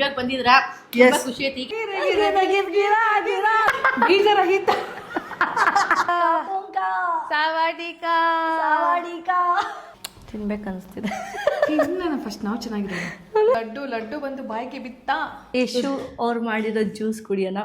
ಇವಾಗ ಬಂದಿದ್ರಾ? ತುಂಬಾ ಖುಷಿ ಐತಿ. ಬೀಜರಹಿತ ಸಾವಾಡಿಕಾ ತಿನ್ಬೇಕನ್ಸ್ತಿದೆ. ಫಸ್ಟ್ ನಾವು ಚೆನ್ನಾಗಿದೆ. ಲಡ್ಡು ಲಡ್ಡು ಬಂದು ಬಾಯಿಗೆ ಬಿತ್ತಾ. ಯಶು ಅವ್ರು ಮಾಡಿರೋ ಜ್ಯೂಸ್ ಕುಡಿಯೋಣ.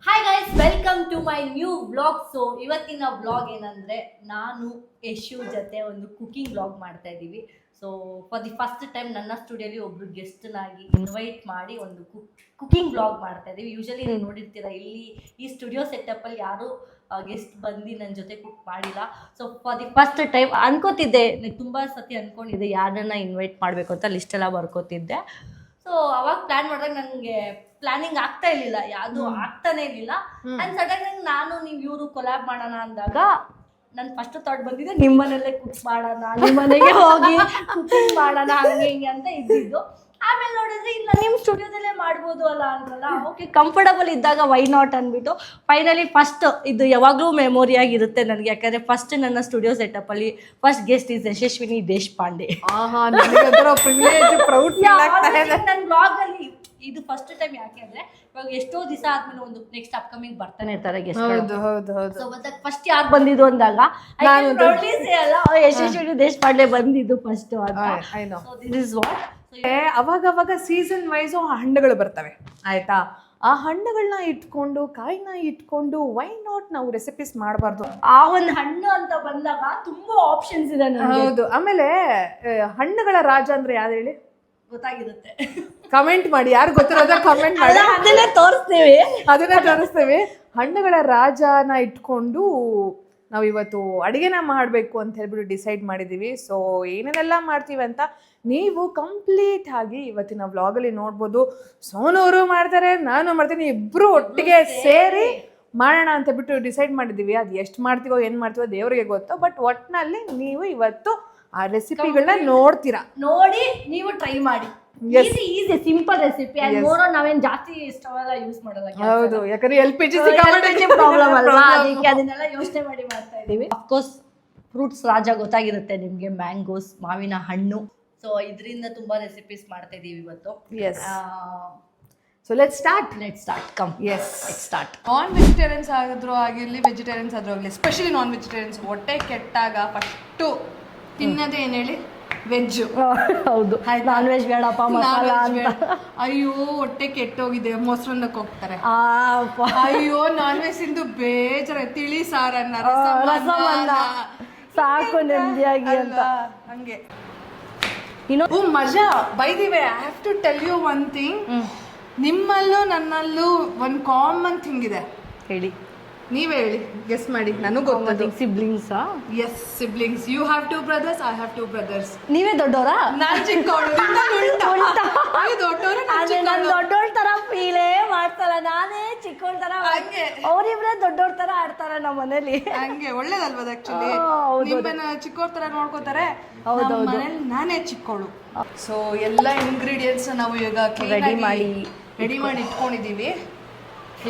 Hi guys, welcome to my new vlog. So ಇವತ್ತಿನ ವ್ಲಾಗ್ ಏನಂದ್ರೆ, ನಾನು ಯಶು ಜೊತೆ ಒಂದು ಕುಕಿಂಗ್ ವ್ಲಾಗ್ ಮಾಡ್ತಾ ಇದ್ದೀವಿ. So for the first time ನನ್ನ ಸ್ಟುಡಿಯೋಲಿ ಒಬ್ರು ಗೆಸ್ಟ್ನಾಗಿ ಇನ್ವೈಟ್ ಮಾಡಿ ಒಂದು ಕುಕಿಂಗ್ ವ್ಲಾಗ್ ಮಾಡ್ತಾ ಇದ್ದೀವಿ. ಯೂಶಲಿ ನೀವು ನೋಡಿರ್ತೀರ, ಇಲ್ಲಿ ಈ ಸ್ಟುಡಿಯೋ ಸೆಟಪ್ಪಲ್ಲಿ ಯಾರು ಗೆಸ್ಟ್ ಬಂದು ನನ್ನ ಜೊತೆ ಕುಕ್ ಮಾಡಿಲ್ಲ. So for the first time ಅನ್ಕೋತಿದ್ದೆ, ತುಂಬ ಸತಿ ಅನ್ಕೊಂಡಿದ್ದೆ ಯಾರನ್ನ ಇನ್ವೈಟ್ ಮಾಡಬೇಕು ಅಂತ ಲಿಸ್ಟೆಲ್ಲ ಬರ್ಕೋತಿದ್ದೆ. ಸೊ ಅವಾಗ ಪ್ಲಾನ್ ಮಾಡಿದಾಗ ನನಗೆ ಪ್ಲಾನಿಂಗ್ ಆಗ್ತಾ ಇರ್ಲಿಲ್ಲ, ಯಾವುದು ಆಗ್ತಾನೆ ಇರ್ಲಿಲ್ಲ. ಅಂಡ್ ಸಡನ್ ಆಗಿ ನಾನು ಇವರು ಕೊಲಾಬ್ ಮಾಡೋಣ ಅಂದಾಗ ನನ್ನ ಫಸ್ಟ್ ಥಾಟ್ ಬಂದಿದೆ, ನಿಮ್ಮ ಮನೆಯಲ್ಲೇ ಕುಕ್ ಮಾಡೋಣ, ನಿಮ್ಮ ಮನೆಗೆ ಹೋಗಿ ಕುಕಿಂಗ್ ಮಾಡೋಣ, ಹಂಗೆ ಹಿಂಗೆ ಅಂತ ಇದ್ದಿದ್ದು. ಆಮೇಲೆ ನೋಡಿದ್ರೆ ಇಲ್ಲ, ನಿಮ್ಮ ಸ್ಟುಡಿಯೋದಲ್ಲೇ ಮಾಡ್ಬೋದು ಅಲ್ಲ ಅಂತಲ್ಲ. ಓಕೆ, ಕಂಫರ್ಟಬಲ್ ಇದ್ದಾಗ ವೈ ನಾಟ್ ಅಂದ್ಬಿಟ್ಟು ಫೈನಲಿ ಫಸ್ಟ್ ಇದು ಯಾವಾಗಲೂ ಮೆಮೊರಿಯಾಗಿರುತ್ತೆ ನನಗೆ. ಯಾಕಂದರೆ ಫಸ್ಟ್ ನನ್ನ ಸ್ಟುಡಿಯೋ ಸೆಟಪ್ಪಲ್ಲಿ first guest is Yashaswini Deshpande. ನನ್ನ ಬ್ಲಾಗಲ್ಲಿ ಇದು ಫಸ್ಟ್ ಟೈಮ್. ಯಾಕೆ ಅಂದ್ರೆ ಇವಾಗ ಎಷ್ಟೋ ದಿವಸ ಆದ್ಮೇಲೆ ಒಂದು ನೆಕ್ಸ್ಟ್ ಅಪ್ಕಮಿಂಗ್ ಬರ್ತಾನೆ ಇರ್ತಾರೆ ಗೆಸ್ಟ್. ಸೊ ಫಸ್ಟ್ ಯಾರು ಬಂದಿದ್ದು ಅಂದಾಗ ಯಶಸ್ವಿನಿ ದೇಶಪಾಂಡೆ ಬಂದಿದ್ದು ಫಸ್ಟ್ ಅಂತ. So this is what. ಅವಾಗ ಸೀಸನ್ ವೈಸು ಹಣ್ಣುಗಳು ಬರ್ತವೆ ಆಯ್ತಾ. ಆ ಹಣ್ಣುಗಳನ್ನ ಇಟ್ಕೊಂಡು, ಕಾಯಿನ ಇಟ್ಕೊಂಡು ವೈ ನಾಟ್ ನಾವು ರೆಸಿಪೀಸ್ ಮಾಡಬಾರ್ದು. ಆ ಒಂದು ಹಣ್ಣು ಅಂತ ಬಂದಾಗ ತುಂಬಾ ಆಪ್ಷನ್ಸ್ ಇದೆ. ಹೌದು. ಆಮೇಲೆ ಹಣ್ಣುಗಳ ರಾಜ ಅಂದ್ರೆ ಯಾರು ಹೇಳಿ? ಗೊತ್ತಾಗಿರುತ್ತೆ. ಕಮೆಂಟ್ ಮಾಡಿ, ಯಾರು ಗೊತ್ತಿರೋದ ಕಮೆಂಟ್ ಮಾಡಿ. ಅದನ್ನೇ ತೋರಿಸ್ತೇವೆ. ಹಣ್ಣುಗಳ ರಾಜನ ಇಟ್ಕೊಂಡು ನಾವು ಇವತ್ತು ಅಡುಗೆನ ಮಾಡಬೇಕು ಅಂತ ಹೇಳ್ಬಿಟ್ಟು ಡಿಸೈಡ್ ಮಾಡಿದ್ದೀವಿ. ಸೊ ಏನೇನೆಲ್ಲ ಮಾಡ್ತೀವಿ ಅಂತ ನೀವು ಕಂಪ್ಲೀಟ್ ಆಗಿ ಇವತ್ತಿನ ವ್ಲಾಗಲ್ಲಿ ನೋಡ್ಬೋದು. ಸೋನವರು ಮಾಡ್ತಾರೆ, ನಾನು ಮಾಡ್ತೀನಿ, ಇಬ್ಬರು ಒಟ್ಟಿಗೆ ಸೇರಿ ಮಾಡೋಣ ಅಂತ ಬಿಟ್ಟು ಡಿಸೈಡ್ ಮಾಡಿದ್ದೀವಿ. ಅದು ಎಷ್ಟು ಮಾಡ್ತೀವೋ ಏನು ಮಾಡ್ತೀವೋ ದೇವರಿಗೆ ಗೊತ್ತು. ಬಟ್ ಒಟ್ಟಿನಲ್ಲಿ ನೀವು ಇವತ್ತು ಆ ರೆಸಿಪಿಗಳನ್ನ ನೋಡ್ತೀರಾ, ನೋಡಿ ನೀವು ಟ್ರೈ ಮಾಡಿ. Easy simple recipe. ನಾವೇನ್ ಜಾಸ್ತಿ ಸ್ಟವ್ ಎಲ್ಲ ಯೂಸ್ ಮಾಡಲ್ಲ. ಹೌದು, ಯಾಕಂದ್ರೆ LPG ಪ್ರಾಬ್ಲಮ್ ಅಲ್ವಾ, ಅದಕ್ಕೆ ಅದನ್ನೆಲ್ಲ ಯೋಚನೆ ಮಾಡಿ ಮಾಡ್ತಾ ಇದೀವಿ. ಅಫ್ಕೋರ್ಸ್ ಫ್ರೂಟ್ಸ್ ರಾಜ ಗೊತ್ತಾಗಿರುತ್ತೆ ನಿಮ್ಗೆ, ಮ್ಯಾಂಗೋಸ್, ಮಾವಿನ ಹಣ್ಣು. ಸೊ ಇದರಿಂದ ತುಂಬಾ ರೆಸಿಪೀಸ್ ಮಾಡ್ತಾ ಇದೀವಿ ಇವತ್ತು. So let's start. Come. Let's start. Non vegetarians ಆದ್ರೂ ಆಗಿರ್ಲಿ, ವೆಜಿಟೇರಿಯನ್ಸ್ ಆದ್ರೂ ಆಗಲಿ, ಎಸ್ಪೆಷಲಿ ನಾನ್ ವೆಜಿಟೇರಿಯನ್ಸ್ ಹೊಟ್ಟೆ ಕೆಟ್ಟಾಗ ಫಸ್ಟು ತಿನ್ನೋದೇ ಏನು ಹೇಳಿ? ವೆಜ್. ಹೌದು, ನಾನ್ ವೆಜ್ ಬೇಡಪ್ಪ ಮಸಾಲ ಅಂತ. ಅಯ್ಯೋ ಹೊಟ್ಟೆ ಕೆಟ್ಟೋಗಿದೆ, ಮೊಸರನ್ನಕ್ಕೆ ಹೋಗ್ತಾರೆ. ಅಯ್ಯೋ ನಾನ್ ವೆಜ್ ಇಂದು ಬೇಜಾರ, ತಿಳಿ ಸಾರನ್ನ, ರಸಮನ್ನ ಸಾಕು ನೆಮ್ಮದಿಯಾಗಿ ಅಂತ. ಹಂಗೆ ಮಜಾ. By the way, I have to tell you one thing. ನಿಮ್ಮಲ್ಲೂ ನನ್ನಲ್ಲೂ ಒಂದು ಕಾಮನ್ ಥಿಂಗ್ ಇದೆ. ಹೇಳಿ, ನೀವೇ ಹೇಳಿ, ಗೆಸ್ ಮಾಡಿ. ನನಗೂ ಗೊತ್ತದು. Siblings. Yes, siblings. You have 2 brothers, I have 2 brothers. ನೀವೇ ದೊಡ್ಡವರಾ? ನಾನು ಚಿಕ್ಕವಳು. ದೊಡ್ಡೋಳ್ ತರ ಫೀಲೇ ಮಾಡ್ತಾರ, ನಾನೇ ಚಿಕ್ಕವಳ ತರ. ಅವ್ರಿಬ್ರೆ ದೊಡ್ಡೋಳ್ ತರ ಆಡ್ತಾರ ನಮ್ಮ ಮನೇಲಿ. ಹಂಗೆ ಒಳ್ಳೇದಲ್ವದ ಆಕ್ಚುಲಿ. ನಿಮ್ಮನ್ನ ಚಿಕ್ಕವ್ರ ತರ ನೋಡ್ಕೋತಾರೆ, ಮನೇಲಿ ನಾನೇ ಚಿಕ್ಕವಳು. ಸೊ ಎಲ್ಲ ಇಂಗ್ರೀಡಿಯೆಂಟ್ಸ್ ನಾವು ಈಗ ರೆಡಿ ಮಾಡಿ ಇಟ್ಕೊಂಡಿದೀವಿ.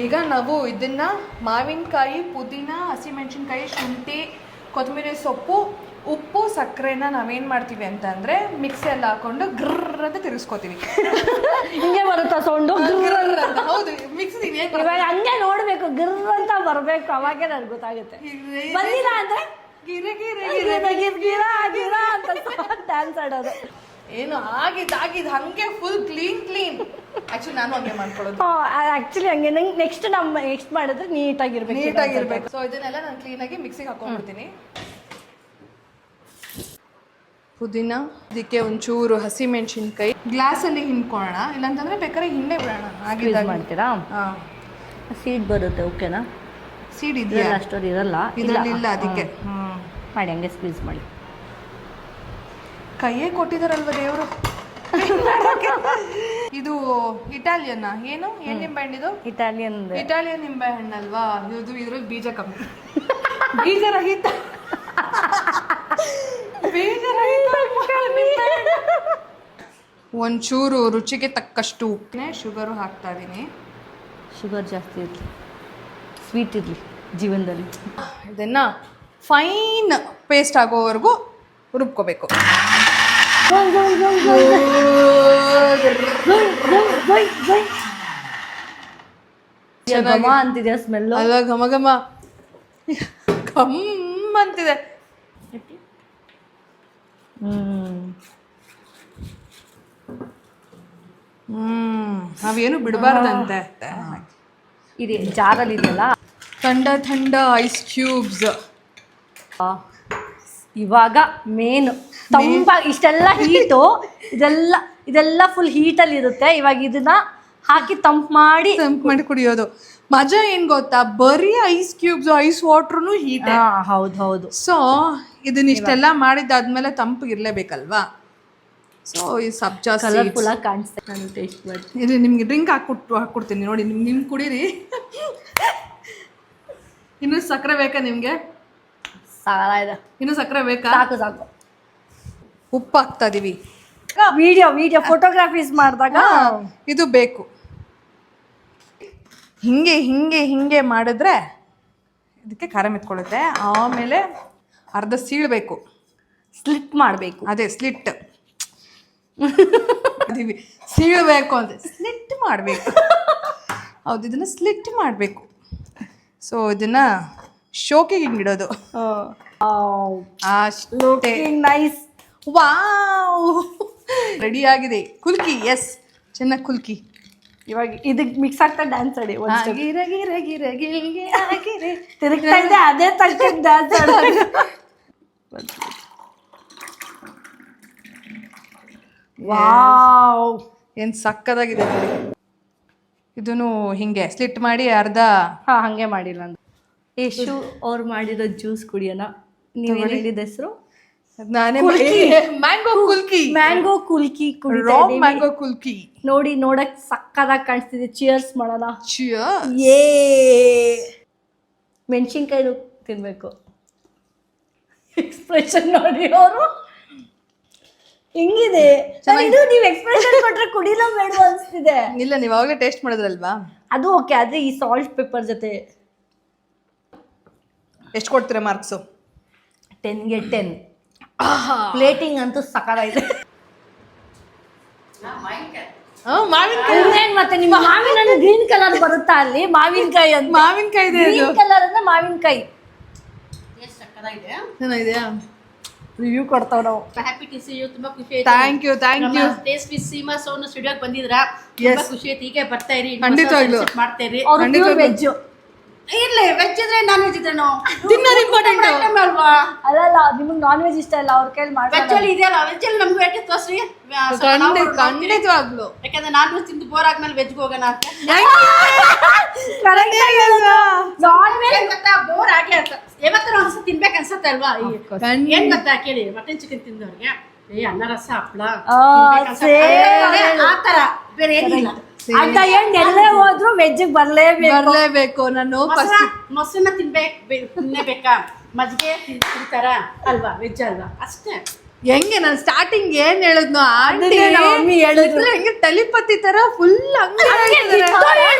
ಈಗ ನಾವು ಇದನ್ನ ಮಾವಿನಕಾಯಿ, ಪುದೀನ, ಹಸಿಮೆಣಸಿನ್ಕಾಯಿ, ಶುಂಠಿ, ಕೊತ್ತಂಬರಿ ಸೊಪ್ಪು, ಉಪ್ಪು, ಸಕ್ಕರೆನ ನಾವೇನು ಮಾಡ್ತೀವಿ ಅಂತ ಅಂದರೆ ಮಿಕ್ಸಿಯಲ್ಲಿ ಹಾಕೊಂಡು ಗ್ರರ್ ಅಂತ ತಿರ್ಗಿಸ್ಕೋತೀವಿ. ಹಿಂಗೆ ಬರುತ್ತಾ ಸೌಂಡು? ಹೌದು, ಮಿಕ್ಸಿ ಇವಾಗ ಹಂಗೆ ನೋಡ್ಬೇಕು, ಗಿರ್ ಅಂತ ಬರ್ಬೇಕು, ಅವಾಗೇ ನನ್ಗೆ ಗೊತ್ತಾಗುತ್ತೆ. ಬಂದಿಲ್ಲ ಅಂದ್ರೆ ಡ್ಯಾನ್ಸ್ ಆಡೋದು. ಏನು ಆಗಿದ್ ಹಂಗೆ ಫುಲ್ ಕ್ಲೀನ್. ಆಕ್ಚುಲಿ ನಾನು ಹಂಗೆ ಮಾಡ್ಕೊಳ್ಳೋದು. ಆಕ್ಚುಲಿ ಹಂಗೆ ನೆಕ್ಸ್ಟ್ ಮಾಡಿದ್ರೆ ನೀಟಾಗಿರ್ಬೇಕು. ಸೊ ಇದನ್ನೆಲ್ಲ ನಾನು ಕ್ಲೀನಾಗಿ ಮಿಕ್ಸಿಗೆ ಹಾಕೊಂಡ್ಬಿಡ್ತೀನಿ. ಪುದೀನ, ಇದಕ್ಕೆ ಒಂಚೂರು ಹಸಿಮೆಣಸಿನ್ಕಾಯಿ ಗ್ಲಾಸಲ್ಲಿ ಹಿಂಡ್ಕೊಳ್ಳೋಣ, ಇಲ್ಲಾಂತಂದ್ರೆ ಬೇಕಾದ್ರೆ ಹಿಂಡೆ ಬಿಡೋಣ. ಆಗಿದ್ದಾಗ ಮಾಡ್ತೀರಾ? ಸೀಡ್ ಬರುತ್ತೆ, ಓಕೆನಾ? ಸೀಡ್ ಇದೆಯಾ? ಅಷ್ಟೊಂದು ಇರಲ್ಲ, ಇದರಲ್ಲಿಲ್ಲ, ಅದಕ್ಕೆ ಮಾಡಿ ಹಂಗೆ ಸ್ಕ್ವೀಸ್ ಮಾಡಿ. ಕೈಯೇ ಕೊಟ್ಟಿದಾರಲ್ವ ದೇವರು. ಇದು ಇಟಾಲಿಯನ್ ಏನು ನಿಂಬೆಹಣ್ಣಿದು? ಇಟಾಲಿಯನ್ ನಿಂಬೆಹಣ್ಣಲ್ವಾ ಇದು? ಇದ್ರಲ್ಲಿ ಬೀಜ ಕಮ್ಮಿ. ಬೀಜರಹಿತ ಒಂಚೂರು ರುಚಿಗೆ ತಕ್ಕಷ್ಟು ಉಪ್ಪನ್ನೇ, ಶುಗರು ಹಾಕ್ತಾ ಇದೀನಿ. ಶುಗರ್ ಜಾಸ್ತಿ ಇರಲಿ, ಸ್ವೀಟ್ ಇರಲಿ ಜೀವನದಲ್ಲಿ. ಇದನ್ನು ಫೈನ್ ಪೇಸ್ಟ್ ಆಗೋವರೆಗೂ ರುಬ್ಕೋಬೇಕು. ಘಮ ಅಂತಿದೆ ಸ್ಮೆಲ್ಲು. ಅಲ್ಲ ಘಮ ಘಮ ಘಮ್ ಅಂತಿದೆ. ನಾವೇನು ಬಿಡಬಾರ್ದಂತೆ. ಇದೆ ಜಾರಲ್ಲಿ ಇದೆಯಲ್ಲ, ಥಂಡ ಥಂಡ ಐಸ್ ಕ್ಯೂಬ್ಸ್. ಇವಾಗ ಮೇನ್ ಇಷ್ಟೆಲ್ಲ ಹೀಟು, ಇದೆಲ್ಲ ಫುಲ್ ಹೀಟಲ್ಲಿ ಇರುತ್ತೆ. ಇವಾಗ ಇದನ್ನ ಹಾಕಿ ತಂಪು ಮಾಡಿ ಕುಡಿಯೋದು ಮಜಾ. ಏನ್ ಗೊತ್ತಾ, ಬರೀ ಐಸ್ ಕ್ಯೂಬ್ಸ್ ಐಸ್ ವಾಟ್ರೂ ಹೀಟ್. ಹೌದು. ಸೊ ಇದನ್ನ ಇಷ್ಟೆಲ್ಲ ಮಾಡಿದ್ದಾದ್ಮೇಲೆ ತಂಪು ಇರ್ಲೇಬೇಕಲ್ವಾ. ಸೊ ಈ ಸಬ್ಜಾ ಕಲರ್ಫುಲ್ ಆಗಿ ಕಾಣಿಸ್ತಾ. ನಾನು ಟೇಸ್ಟ್ ಮಾಡ್ತೀನಿ. ಇದು ನಿಮ್ಗೆ ಡ್ರಿಂಕ್ ಹಾಕ್ಕೊಡ್ತೀನಿ ನೋಡಿ, ನಿಮ್ ಕುಡೀರಿ. ಇನ್ನು ಸಕ್ಕರೆ ಬೇಕಾ ನಿಮ್ಗೆ? ಇನ್ನು ಸಕ್ಕರೆ ಬೇಕಾ? ಸಾಕು. ಉಪ್ಪು ಹಾಕ್ತಾ ಇದೀವಿ. ವಿಡಿಯೋ ಫೋಟೋಗ್ರಾಫೀಸ್ ಮಾಡಿದಾಗ ಇದು ಬೇಕು. ಹಿಂಗೆ ಮಾಡಿದ್ರೆ ಇದಕ್ಕೆ ಖಾರ ಮೆತ್ಕೊಳ್ಳುತ್ತೆ. ಆಮೇಲೆ ಅರ್ಧ ಸೀಳಬೇಕು, ಸ್ಲಿಟ್ ಮಾಡಬೇಕು. ಅದೇ ಸ್ಲಿಟ್ ಸೀಳಬೇಕು ಅಂತ ಸ್ಲಿಟ್ ಮಾಡಬೇಕು. ಹೌದು, ಇದನ್ನ ಸ್ಲಿಟ್ ಮಾಡಬೇಕು. ಸೊ ಇದನ್ನ ಶೋಕಿಗೆ ಹಿಂಗಿಡೋದು. ನೈಸ್. ವಾವ್, ರೆಡಿ ಆಗಿದೆ ಕುಲ್ಕಿ. ಎಸ್, ಚೆನ್ನಾಗಿ ಕುಲ್ಕಿ. ಇವಾಗ ಇದಕ್ಕೆ ಮಿಕ್ಸ್ ಆಗ್ತಾ ಡ್ಯಾನ್ಸ್ ಆಡಿ. ತಿರುಗ್ತಾ ಇದೆ, ಅದೇ ತಕ್ಕ ಡ್ಯಾನ್ಸ್ ಆಡಿ. ವಾವ್, ಏನು ಸಕ್ಕದಾಗಿದೆ ನೋಡಿ. ಇದನ್ನು ಹಿಂಗೆ ಸ್ಲಿಟ್ ಮಾಡಿ ಅರ್ಧ. ಹಂಗೆ ಮಾಡಿಲ್ಲ ಅಂದ್ರೆ ಯಶು ಅವ್ರು ಮಾಡಿರೋ ಜ್ಯೂಸ್ ಕುಡಿಯೋಣ. ನೀವು ಹೇಳಿದ ಹೆಸರು? ನಾನೇ ಮ್ಯಾಂಗೋ ಕುಲ್ಕಿ. ಮ್ಯಾಂಗೋ ಕುಲ್ಕಿ ರಾ ಮ್ಯಾಂಗೋ ಕುಲ್ಕಿ. ನೋಡಕ್ ಸಕ್ಕದಾಗಿ ಕಾಣಿಸ್ತಿದೆ. ಚಿಯರ್ಸ್ ಮಾಡೋಣ. ಚಿಯರ್ಸ್. ಮೆಣಸಿನ್ಕಾಯಿ ತಿನ್ಬೇಕು. ಎಕ್ಸ್ಪ್ರೆಷನ್ ನೋಡಿ ಅವರು ಹಿಂಗಿದೆ. ಇದು ನೀವು ಎಕ್ಸ್ಪ್ರೆಷನ್ ಕೊಟ್ರೆ ಕುಡಿಲೋ ಬೇಡ ಅನ್ಸ್ತಿದೆ. ಇಲ್ಲ, ನೀವು ಅವಾಗಲೇ ಟೇಸ್ಟ್ ಮಾಡಿದ್ರಲ್ವಾ, ಅದು ಓಕೆ. ಆದ್ರೆ ಈ ಸಾಲ್ಟ್ ಪೆಪ್ಪರ್ ಜೊತೆ ಎಷ್ಟು ಕೊಡ್ತೀರಾ ಮಾರ್ಕ್ಸು? 10ಗೆ 10. ಪ್ಲೇಟಿಂಗ್ ಅಂತೂ ಸಕ್ಕತ್ತಾಗಿದೆ. ಮತ್ತೆ ನಿಮ್ಮ ಮಾವಿನ ಗ್ರೀನ್ ಕಲರ್ ಬರುತ್ತಾ ಅಲ್ಲಿ? ಮಾವಿನಕಾಯಿ ಅಂತ. ಮಾವಿನಕಾಯಿ ಇದೆ. ಗ್ರೀನ್ ಕಲರ್ ಅಂದ್ರೆ ಮಾವಿನಕಾಯಿ. ಚೆನ್ನಾಗಿದೆಯಾ? ರಿವ್ಯೂ ಕೊಡ್ತಾವ್ ನಾವು. Happy to see you. ತುಂಬಾ ಖುಷಿ ಆಯ್ತು. Thank you. Taste with Seema Sonu ಸ್ಟುಡಿಯೋಗೆ ಬಂದಿದ್ರಾ? ತುಂಬಾ ಖುಷಿ ಆಯ್ತು. ಹೀಗೆ ಬರ್ತಾ ಇರಿ, ಖಂಡಿತವಾಗ್ಲೂ ಮಾಡ್ತಾ ಇರಿ. ವೆಜ್ ಇರ್ಲಿ, ವೆಜ್ ಇದ್ರೆ ನಾನ್ ವೆಜ್ ಇದ್ರೇನು ತಿನ್ನೋದು ಇಂಪಾರ್ಟೆಂಟ್ ಅಲ್ವಾ? ಅಲ್ಲ, ನಿಮ್ಗೆ ನಾನ್ ವೆಜ್ ಇಷ್ಟ ಇಲ್ಲ, ಅವ್ರ ಕೈಲಿ ವೆಜ್ ಅಲ್ಲಿ ಇದೆಯಲ್ಲ, ವೆಜ್ ಅಲ್ಲಿ ನಮ್ಗೆ ವೇಟಿ ತೋರ್ಸ್ರಿ. ಖಂಡಿತವಾಗ್ಲು. ಯಾಕಂದ್ರೆ ನಾನ್ ವೆಜ್ ತಿಂದು ಬೋರ್ ಆದ್ಮೇಲೆ ವೆಜ್ಗೆ ಹೋಗೋಣ ಅಂತ. ನಾನ್ ವೆಜ್ ಗೊತ್ತಾ, ಬೋರ್ ಆಗೇ ಅಂತ ಯಾವತ್ತಾರ ಒಂದ್ಸತಿ ತಿನ್ಬೇಕು ಅನ್ಸತ್ತೆ ಅಲ್ವಾ? ಏನ್ ಗೊತ್ತಾ ಕೇಳಿ, ಮಟನ್ ಚಿಕನ್ ತಿಂದವ್ರಿಗೆ ಅನ್ನ ರಸ ಹಪ್ಪಳ ಆತರ ಬೇರೆ ಏನಿಲ್ಲ. ಅಂತ ಎಲ್ಲೇ ಹೋದ್ರು ವೆಜ್ ಬರ್ಲೇಬೇಕು. ನಾನು ಮೊಸರನ್ನ ತಿನ್ಬೇಕಾ, ಮಜ್ಜಿಗೆ ತಿಂತಾರ ಅಲ್ವಾ, ವೆಜ್ ಅಲ್ವಾ, ಅಷ್ಟೇ. ಹೆಂಗೆ ನಾನು ಸ್ಟಾರ್ಟಿಂಗ್ ಏನ್ ಹೇಳಿದ್ನು, ಹೆಂಗೆ ತಲಿಪತಿ ತರ ಫುಲ್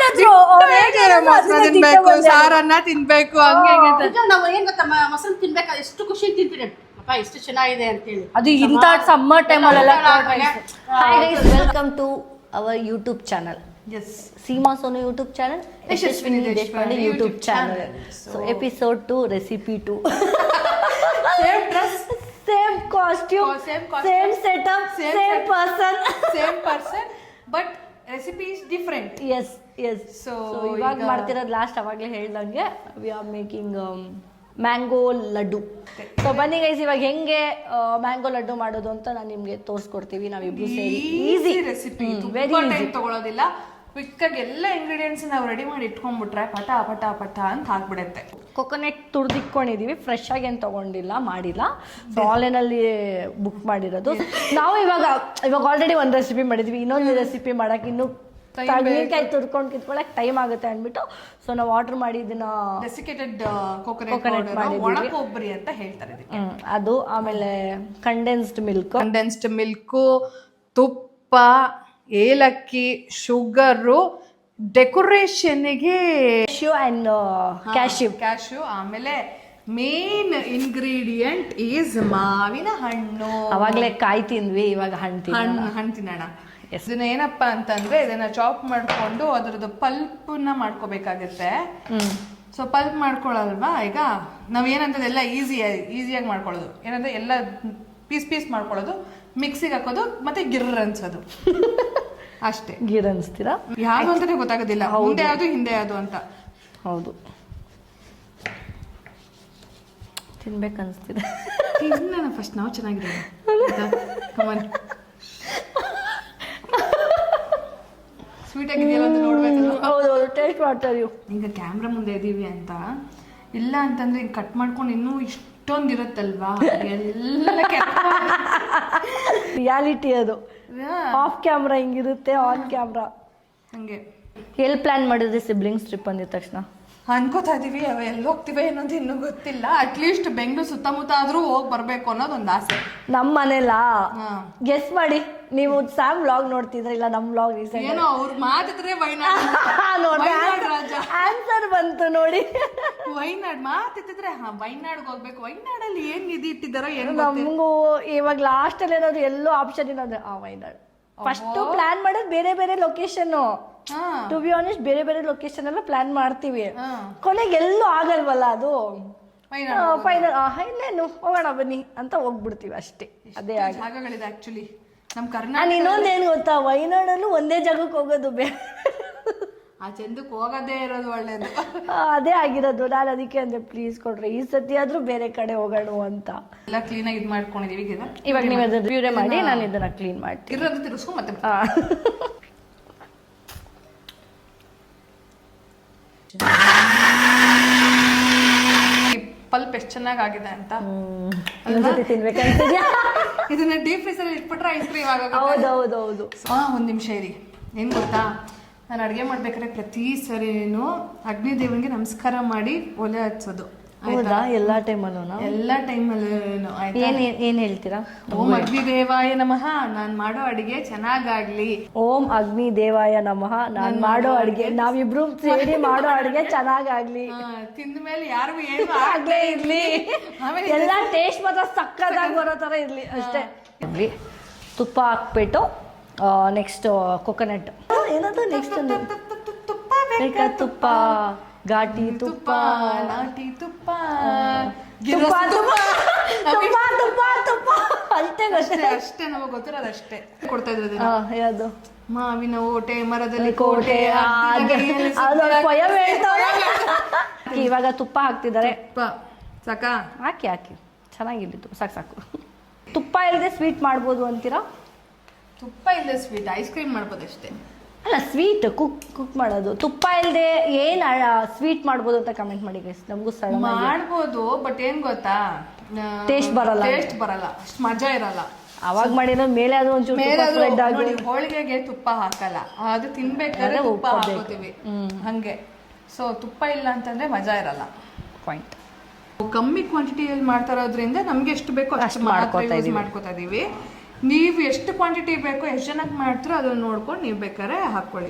ತಿನ್ಬೇಕು, ಸಾರನ್ನ ತಿನ್ಬೇಕು, ಹಂಗೆ ನಾವು ಏನ್ ಗೊತ್ತಾ, ಮೊಸರು ತಿನ್ಬೇಕಾ ಎಷ್ಟು ಖುಷಿ ತಿಂತೀರಿ ಅಪ್ಪ, ಎಷ್ಟು ಚೆನ್ನಾಗಿದೆ ಅಂತೇಳಿ. ಅದು ಇಂಥ ಸಮ್ಮರ್ ಟೈಮಲ್ಲೆಲ್ಲ. Hi guys, welcome to our YouTube channel. Seema Sonu YouTube channel, Yashaswini Deshpande YouTube channel. So episode 2, recipe 2. Same dress, same costume, same setup, same person, but recipe is different. Yes. So ಇವಾಗ ಮಾಡ್ತಿರೋದು ಲಾಸ್ಟ್ ಅವಾಗಲೇ ಹೇಳ್ದಂಗೆ we are making mango laddu. So ಬನ್ನಿ guys, ಇವಾಗ ಹೆಂಗೆ mango laddu ಮಾಡೋದು ಅಂತ ನಾನು ನಿಮಗೆ ತೋರಿಸ್ಕೊಡ್ತೀವಿ. ನಾವಿಬ್ರು ಸೇರಿ ಈಸಿ ರೆಸಿಪಿ, ವೆರಿ ಈಸಿ, ತಗೊಳ್ಳೋದಿಲ್ಲ. ಕ್ವಿಕ್ಕಾಗಿ ಎಲ್ಲ ಇಂಗ್ರೀಡಿಯೆಂಟ್ಸ್ ನಾವು ರೆಡಿ ಮಾಡಿ ಇಟ್ಕೊಂಡ್ಬಿಟ್ರೆ ಪಟ ಅಂತ ಹಾಕ್ಬಿಡುತ್ತೆ. ಕೊಕೊನೆಟ್ ತುರ್ದಿಟ್ಕೊಂಡಿದೀವಿ, ಫ್ರೆಶ್ ಆಗಿ ಏನು ತೊಗೊಂಡಿಲ್ಲ, ಮಾಡಿಲ್ಲ. ಸೊ ಆನ್ಲೈನಲ್ಲಿ ಬುಕ್ ಮಾಡಿರೋದು. ನಾವು ಇವಾಗ ಆಲ್ರೆಡಿ ಒಂದು ರೆಸಿಪಿ ಮಾಡಿದ್ವಿ, ಇನ್ನೊಂದು ರೆಸಿಪಿ ಮಾಡೋಕೆ ಇನ್ನೂ ತೆಂಗಿನಕಾಯಿ ತುರ್ಕೊಂಡು ಕಿತ್ಕೊಳ್ಳೋಕೆ ಟೈಮ್ ಆಗುತ್ತೆ ಅಂದ್ಬಿಟ್ಟು ಸೊ ನಾವು ಆರ್ಡರ್ ಮಾಡಿ ಇದನ್ನ ಡೆಸಿಕೇಟೆಡ್ ಕೋಕೋನಟ್ ಒಣ ಕೊಬ್ಬರಿ ಅಂತ ಹೇಳ್ತಾರೆ. ಅದು ಆಮೇಲೆ ಕಂಡೆನ್ಸ್ಡ್ ಮಿಲ್ಕು, ತುಪ್ಪ, ಏಲಕ್ಕಿ, ಶುಗರು, ಡೆಕೋರೇಷನ್ಗೆ ಕ್ಯಾಶ್ಯೂ ಆ್ಯಂಡ್ ಕ್ಯಾಶ್ಯೂ. ಕ್ಯಾಶ್ಯೂ. ಆಮೇಲೆ ಮೇನ್ ಇಂಗ್ರೀಡಿಯಂಟ್ ಈಸ್ ಮಾವಿನ ಹಣ್ಣು. ಅವಾಗಲೇ ಕಾಯಿ ತಿಂದ್ವಿ, ಇವಾಗ ಹಣ್ಣು ತಿನ್ನೋಣ. ಇದನ್ನ ಏನಪ್ಪಾ ಅಂತಂದ್ರೆ ಇದನ್ನ ಚಾಪ್ ಮಾಡ್ಕೊಂಡು ಅದ್ರದ್ದು ಪಲ್ಪ್ನ ಮಾಡ್ಕೋಬೇಕಾಗತ್ತೆ. ಸೊ ಪಲ್ಪ್ ಮಾಡ್ಕೊಳ್ಳಲ್ವಾ, ಈಗ ನಾವ್ ಏನಂತಂದ್ರೆ ಎಲ್ಲ ಈಸಿಯಾಗಿ ಮಾಡ್ಕೊಳ್ಳೋದು. ಏನಂದ್ರೆ ಎಲ್ಲ ಪೀಸ್ ಮಾಡ್ಕೊಳ್ಳೋದು, ಮಿಕ್ಸಿಗೆ ಹಾಕೋದು, ಮತ್ತೆ ಗಿರ್ರ್ ಅನ್ಸೋದು ಅಷ್ಟೇ. ಗಿರ್ ಅನ್ಸ್ತೀರಾ? ಯಾವ್ದು ಅಂತಾನೆ ಗೊತ್ತಾಗೋದಿಲ್ಲ, ಮುಂದೆ ಯಾವ್ದು ಹಿಂದೆ ಯಾವ್ದು ಅಂತ. ಹೌದು, ತಿನ್ಬೇಕನ್ಸ್ತಿದೆ. ತಿನ್ನೋಣ ಫಸ್ಟ್, ನಾವು ಚೆನ್ನಾಗಿದೆ. ಸ್ವೀಟ್ ಆಗಿದೆಯಲ್ಲ ಅಂತ ನೋಡ್ಬೇಕಲ್ಲ. ಹೌದು, ಟೇಸ್ಟ್ ಮಾಡ್ತಾರೆ. ಈಗ ಕ್ಯಾಮ್ರಾ ಮುಂದೆ ಇದೀವಿ ಅಂತ ಇಲ್ಲ ಅಂತಂದ್ರೆ ಈಗ ಕಟ್ ಮಾಡ್ಕೊಂಡು ಇನ್ನೂ ಇಷ್ಟೊಂದಿರುತ್ತಲ್ವಾ, ಎಲ್ಲ ರಿಯಾಲಿಟಿ ಅದು. ಆಫ್ ಕ್ಯಾಮ್ರಾ ಹಿಂಗಿರುತ್ತೆ, ಆನ್ ಕ್ಯಾಮ್ರಾ ಹಂಗೆ. ಎಲ್ಲಿ ಪ್ಲಾನ್ ಮಾಡಿದ್ರಿ ಸಿಬ್ಲಿಂಗ್ಸ್ ಟ್ರಿಪ್ ಅಂದಿದ ತಕ್ಷಣ? ಅನ್ಕೋತಾ ಇದೀವಿ, ಎಲ್ಲಿ ಹೋಗ್ತೀವಿ ಅನ್ನೋದು ಇನ್ನೂ ಗೊತ್ತಿಲ್ಲ. ಅಟ್ಲೀಸ್ಟ್ ಬೆಂಗಳೂರು ಸುತ್ತಮುತ್ತ ಆದ್ರೂ ಹೋಗಿ ಬರ್ಬೇಕು ಅನ್ನೋದು ಒಂದು ಆಸೆ. ನಮ್ಮ ಮನೇಲಾ? ಗೆಸ್ ಮಾಡಿ ನೀವು. ಸ್ಯಾಮ್ ವ್ಲಾಗ್ ನೋಡ್ತಿದ್ರ ಇಲ್ಲ ನಮ್ಮ ವ್ಲಾಗ್? ಏನೋ ಅವ್ರ ಮಾತಿದ್ರೆ ಆನ್ಸರ್ ಬಂತು ನೋಡಿ. ವೈನಾಡ್ ಮಾತಿದ್ರೆ ವೈನಾಡ್ಗೆ ಹೋಗ್ಬೇಕು. ವೈನಾಡಲ್ಲಿ ಏನ್ ನಿಧಿ ಇಟ್ಟಿದಾರೋ ಏನು ನಮಗೂ ಇವಾಗ ಲಾಸ್ಟ್ ಅಲ್ಲಿ ಏನಾದ್ರು ಎಲ್ಲೋ ಆಪ್ಷನ್ ಏನಾದ್ರು ವೈನಾಡ್. ಫಸ್ಟ್ ಪ್ಲಾನ್ ಮಾಡೋದು ಬೇರೆ ಬೇರೆ ಲೊಕೇಶನ್. ಟು ಬಿ ಆನೆಸ್ಟ್ ಬೇರೆ ಬೇರೆ ಲೊಕೇಶನ್ ಎಲ್ಲ ಪ್ಲಾನ್ ಮಾಡ್ತೀವಿ, ಕೊನೆಗೆ ಎಲ್ಲೂ ಆಗಲ್ವಲ್ಲ ಅದು. ಫೈನಲ್ ಇಲ್ಲೇನು ಹೋಗೋಣ ಬನ್ನಿ ಅಂತ ಹೋಗ್ಬಿಡ್ತೀವಿ ಅಷ್ಟೇ. ಅದೇ ಜಾಗಗಳಿದೆ ಆಕ್ಚುಲಿ ನಮ್ ಕರ್ನಾಟಕ. ನಾನು ಇನ್ನೊಂದೇನು ಗೊತ್ತಾ, ವೈನಾಡಲ್ಲೂ ಒಂದೇ ಜಾಗಕ್ಕೆ ಹೋಗೋದು ಬೇರೆ, ಆ ಚಂದಕ್ಕೆ ಹೋಗೋದೇ ಇರೋದು ಒಳ್ಳೇದು. ಅದೇ ಆಗಿರೋದು. ನಾನು ಅದಕ್ಕೆ ಅಂದ್ರೆ ಪ್ಲೀಸ್ ಕೊಡ್ರಿ ಈ ಸತಿ ಆದ್ರೂ ಬೇರೆ ಕಡೆ ಹೋಗೋಣ ಅಂತ. ಎಲ್ಲ ಕ್ಲೀನ್ ಆಗಿ ಇದು ಮಾಡ್ಕೊಂಡಿದೀವಿ. ಇವಾಗ ನೀವು ಅದನ್ನ ಪ್ಯೂರೇ ಮಾಡಿ, ನಾನು ಇದನ್ನ ಕ್ಲೀನ್ ಮಾಡ್ತೀನಿ. ಇರೋದು ತಿರ್ಸ್ಕೊ ಮತ್ತೆ ಪಲ್ಪ್ ಎಷ್ಟು ಚೆನ್ನಾಗಿ ಆಗಿದೆ ಅಂತ ತಿನ್ಬೇಕಂತಿದ್ಯಾ? ಇದನ್ನ ಡೀಪ್ ಫ್ರೀಸರ್ ಇಟ್ಬಿಟ್ರೆ ಐಸ್ ಕ್ರೀಮ್ ಆಗೋದು. ಹೌದೌದೌದು. ಒಂದ್ ನಿಮಿಷ ಇರಿ. ಏನ್ ಗೊತ್ತಾ, ನಾನು ಅಡುಗೆ ಮಾಡ್ಬೇಕಾದ್ರೆ ಪ್ರತಿ ಸರಿನೂ ಅಗ್ನಿ ದೇವನಿಗೆ ನಮಸ್ಕಾರ ಮಾಡಿ ಒಲೆ ಹಚ್ಚೋದು. ಹೌದಾ? ಎಲ್ಲಾ ಟೈಮಲ್ಲೂ? ಎಲ್ಲಾ ಟೈಮಲ್ಲೂ. ಏನ್ ಹೇಳ್ತೀರಾ? ಓಂ ಅಗ್ನಿ ದೇವಾಯ ನಮಃ, ನಾನ್ ಮಾಡೋ ಅಡಿಗೆ ಚೆನ್ನಾಗಾಗ್ಲಿ. ಓಂ ಅಗ್ನಿ ದೇವಾಯ ನಮಃ, ನಾನ್ ಮಾಡೋ ಅಡಿಗೆ, ನಾವಿಬ್ರು ಸೇರಿ ಮಾಡೋ ಅಡಿಗೆ ಚೆನ್ನಾಗಾಗ್ಲಿ. ತಿಂದ ಮೇಲೆ ಯಾರಿಗೂ ಏನು ಆಗ್ಲೇ ಇರ್ಲಿ, ಎಲ್ಲಾ ಟೇಸ್ಟ್ ಮಾತ್ರ ಸಕ್ಕತ್ತಾಗಿ ಬರೋ ತರ ಇರ್ಲಿ ಅಷ್ಟೇ. ತುಪ್ಪ ಹಾಕ್ಬಿಟ್ಟು ನೆಕ್ಸ್ಟ್ ಕೊಕೊನಟ್ ಏನದು ನೆಕ್ಸ್ಟ್ ತುಪ್ಪ, ಘಾಟಿ ತುಪ್ಪ, ನಾಟಿ ತುಪ್ಪ, ತುಪ್ಪ ತುಪ್ಪ ತುಪ್ಪ ತುಪ್ಪ ಅಷ್ಟೇ ನಮಗೆ ಗೊತ್ತಿರೋದು ಅಷ್ಟೇ. ಕೊಡ್ತಾ ಇದ್ರು ಯಾವುದು? ಮಾವಿನ ಓಟೆ ಮರದಲ್ಲಿ ಕೋಟೆ. ಇವಾಗ ತುಪ್ಪ ಹಾಕ್ತಿದ್ದಾರೆ. ಸಾಕ? ಹಾಕಿ ಹಾಕಿ, ಚೆನ್ನಾಗಿಲ್ಲಿತ್ತು. ಸಾಕು. ತುಪ್ಪ ಇಲ್ಲದೆ ಸ್ವೀಟ್ ಮಾಡ್ಬೋದು ಅಂತೀರಾ? ತುಪ್ಪ ಇಲ್ಲದೆ ಸ್ವೀಟ್ ಐಸ್ ಕ್ರೀಮ್ ಮಾಡ್ಬೋದು ಅಷ್ಟೇ. ಅಲ್ಲ, ಸ್ವೀಟ್ ಕುಕ್ ಮಾಡೋದು. ತುಪ್ಪ ಇಲ್ಲದೆ ಏನ್ ಸ್ವೀಟ್ ಮಾಡ್ಬೋದು ಅಂತ ಕಮೆಂಟ್ ಮಾಡಿ ಗೈಸ್. ನಮಗೂ ಮಾಡ್ಬೋದು, ಬಟ್ ಏನ್ ಗೊತ್ತಾ, ಟೇಸ್ಟ್ ಬರಲ್ಲ, ಅಷ್ಟು ಮಜಾ ಇರಲ್ಲ. ಅವಾಗ ಮಾಡಿರೋ ಮೇಲೆ ಅದು ಒಂಚೂರು ಹೋಳಿಗೆಗೆ ತುಪ್ಪ ಹಾಕಲ್ಲ, ಅದು ತಿನ್ಬೇಕಾದ್ರೆ ತುಪ್ಪ ಹಾಕೋತೀವಿ ಹಂಗೆ. ಸೊ ತುಪ್ಪ ಇಲ್ಲ ಅಂತಂದ್ರೆ ಮಜಾ ಇರಲ್ಲ. ಪಾಯಿಂಟ್. ಕಮ್ಮಿ ಕ್ವಾಂಟಿಟಿಯಲ್ಲಿ ಮಾಡ್ತಾ ಇರೋದ್ರಿಂದ ನಮ್ಗೆ ಎಷ್ಟು ಬೇಕೋ ಅಷ್ಟು ಮಾಡ್ಕೋತಾ ಇದೀವಿ. ನೀವು ಎಷ್ಟು ಕ್ವಾಂಟಿಟಿ ಬೇಕೋ, ಎಷ್ಟು ಜನಕ್ಕೆ ಮಾಡ್ತೀರೋ ಅದನ್ನ ನೋಡ್ಕೊಂಡು ನೀವು ಬೇಕಾದ್ರೆ ಹಾಕೊಳ್ಳಿ.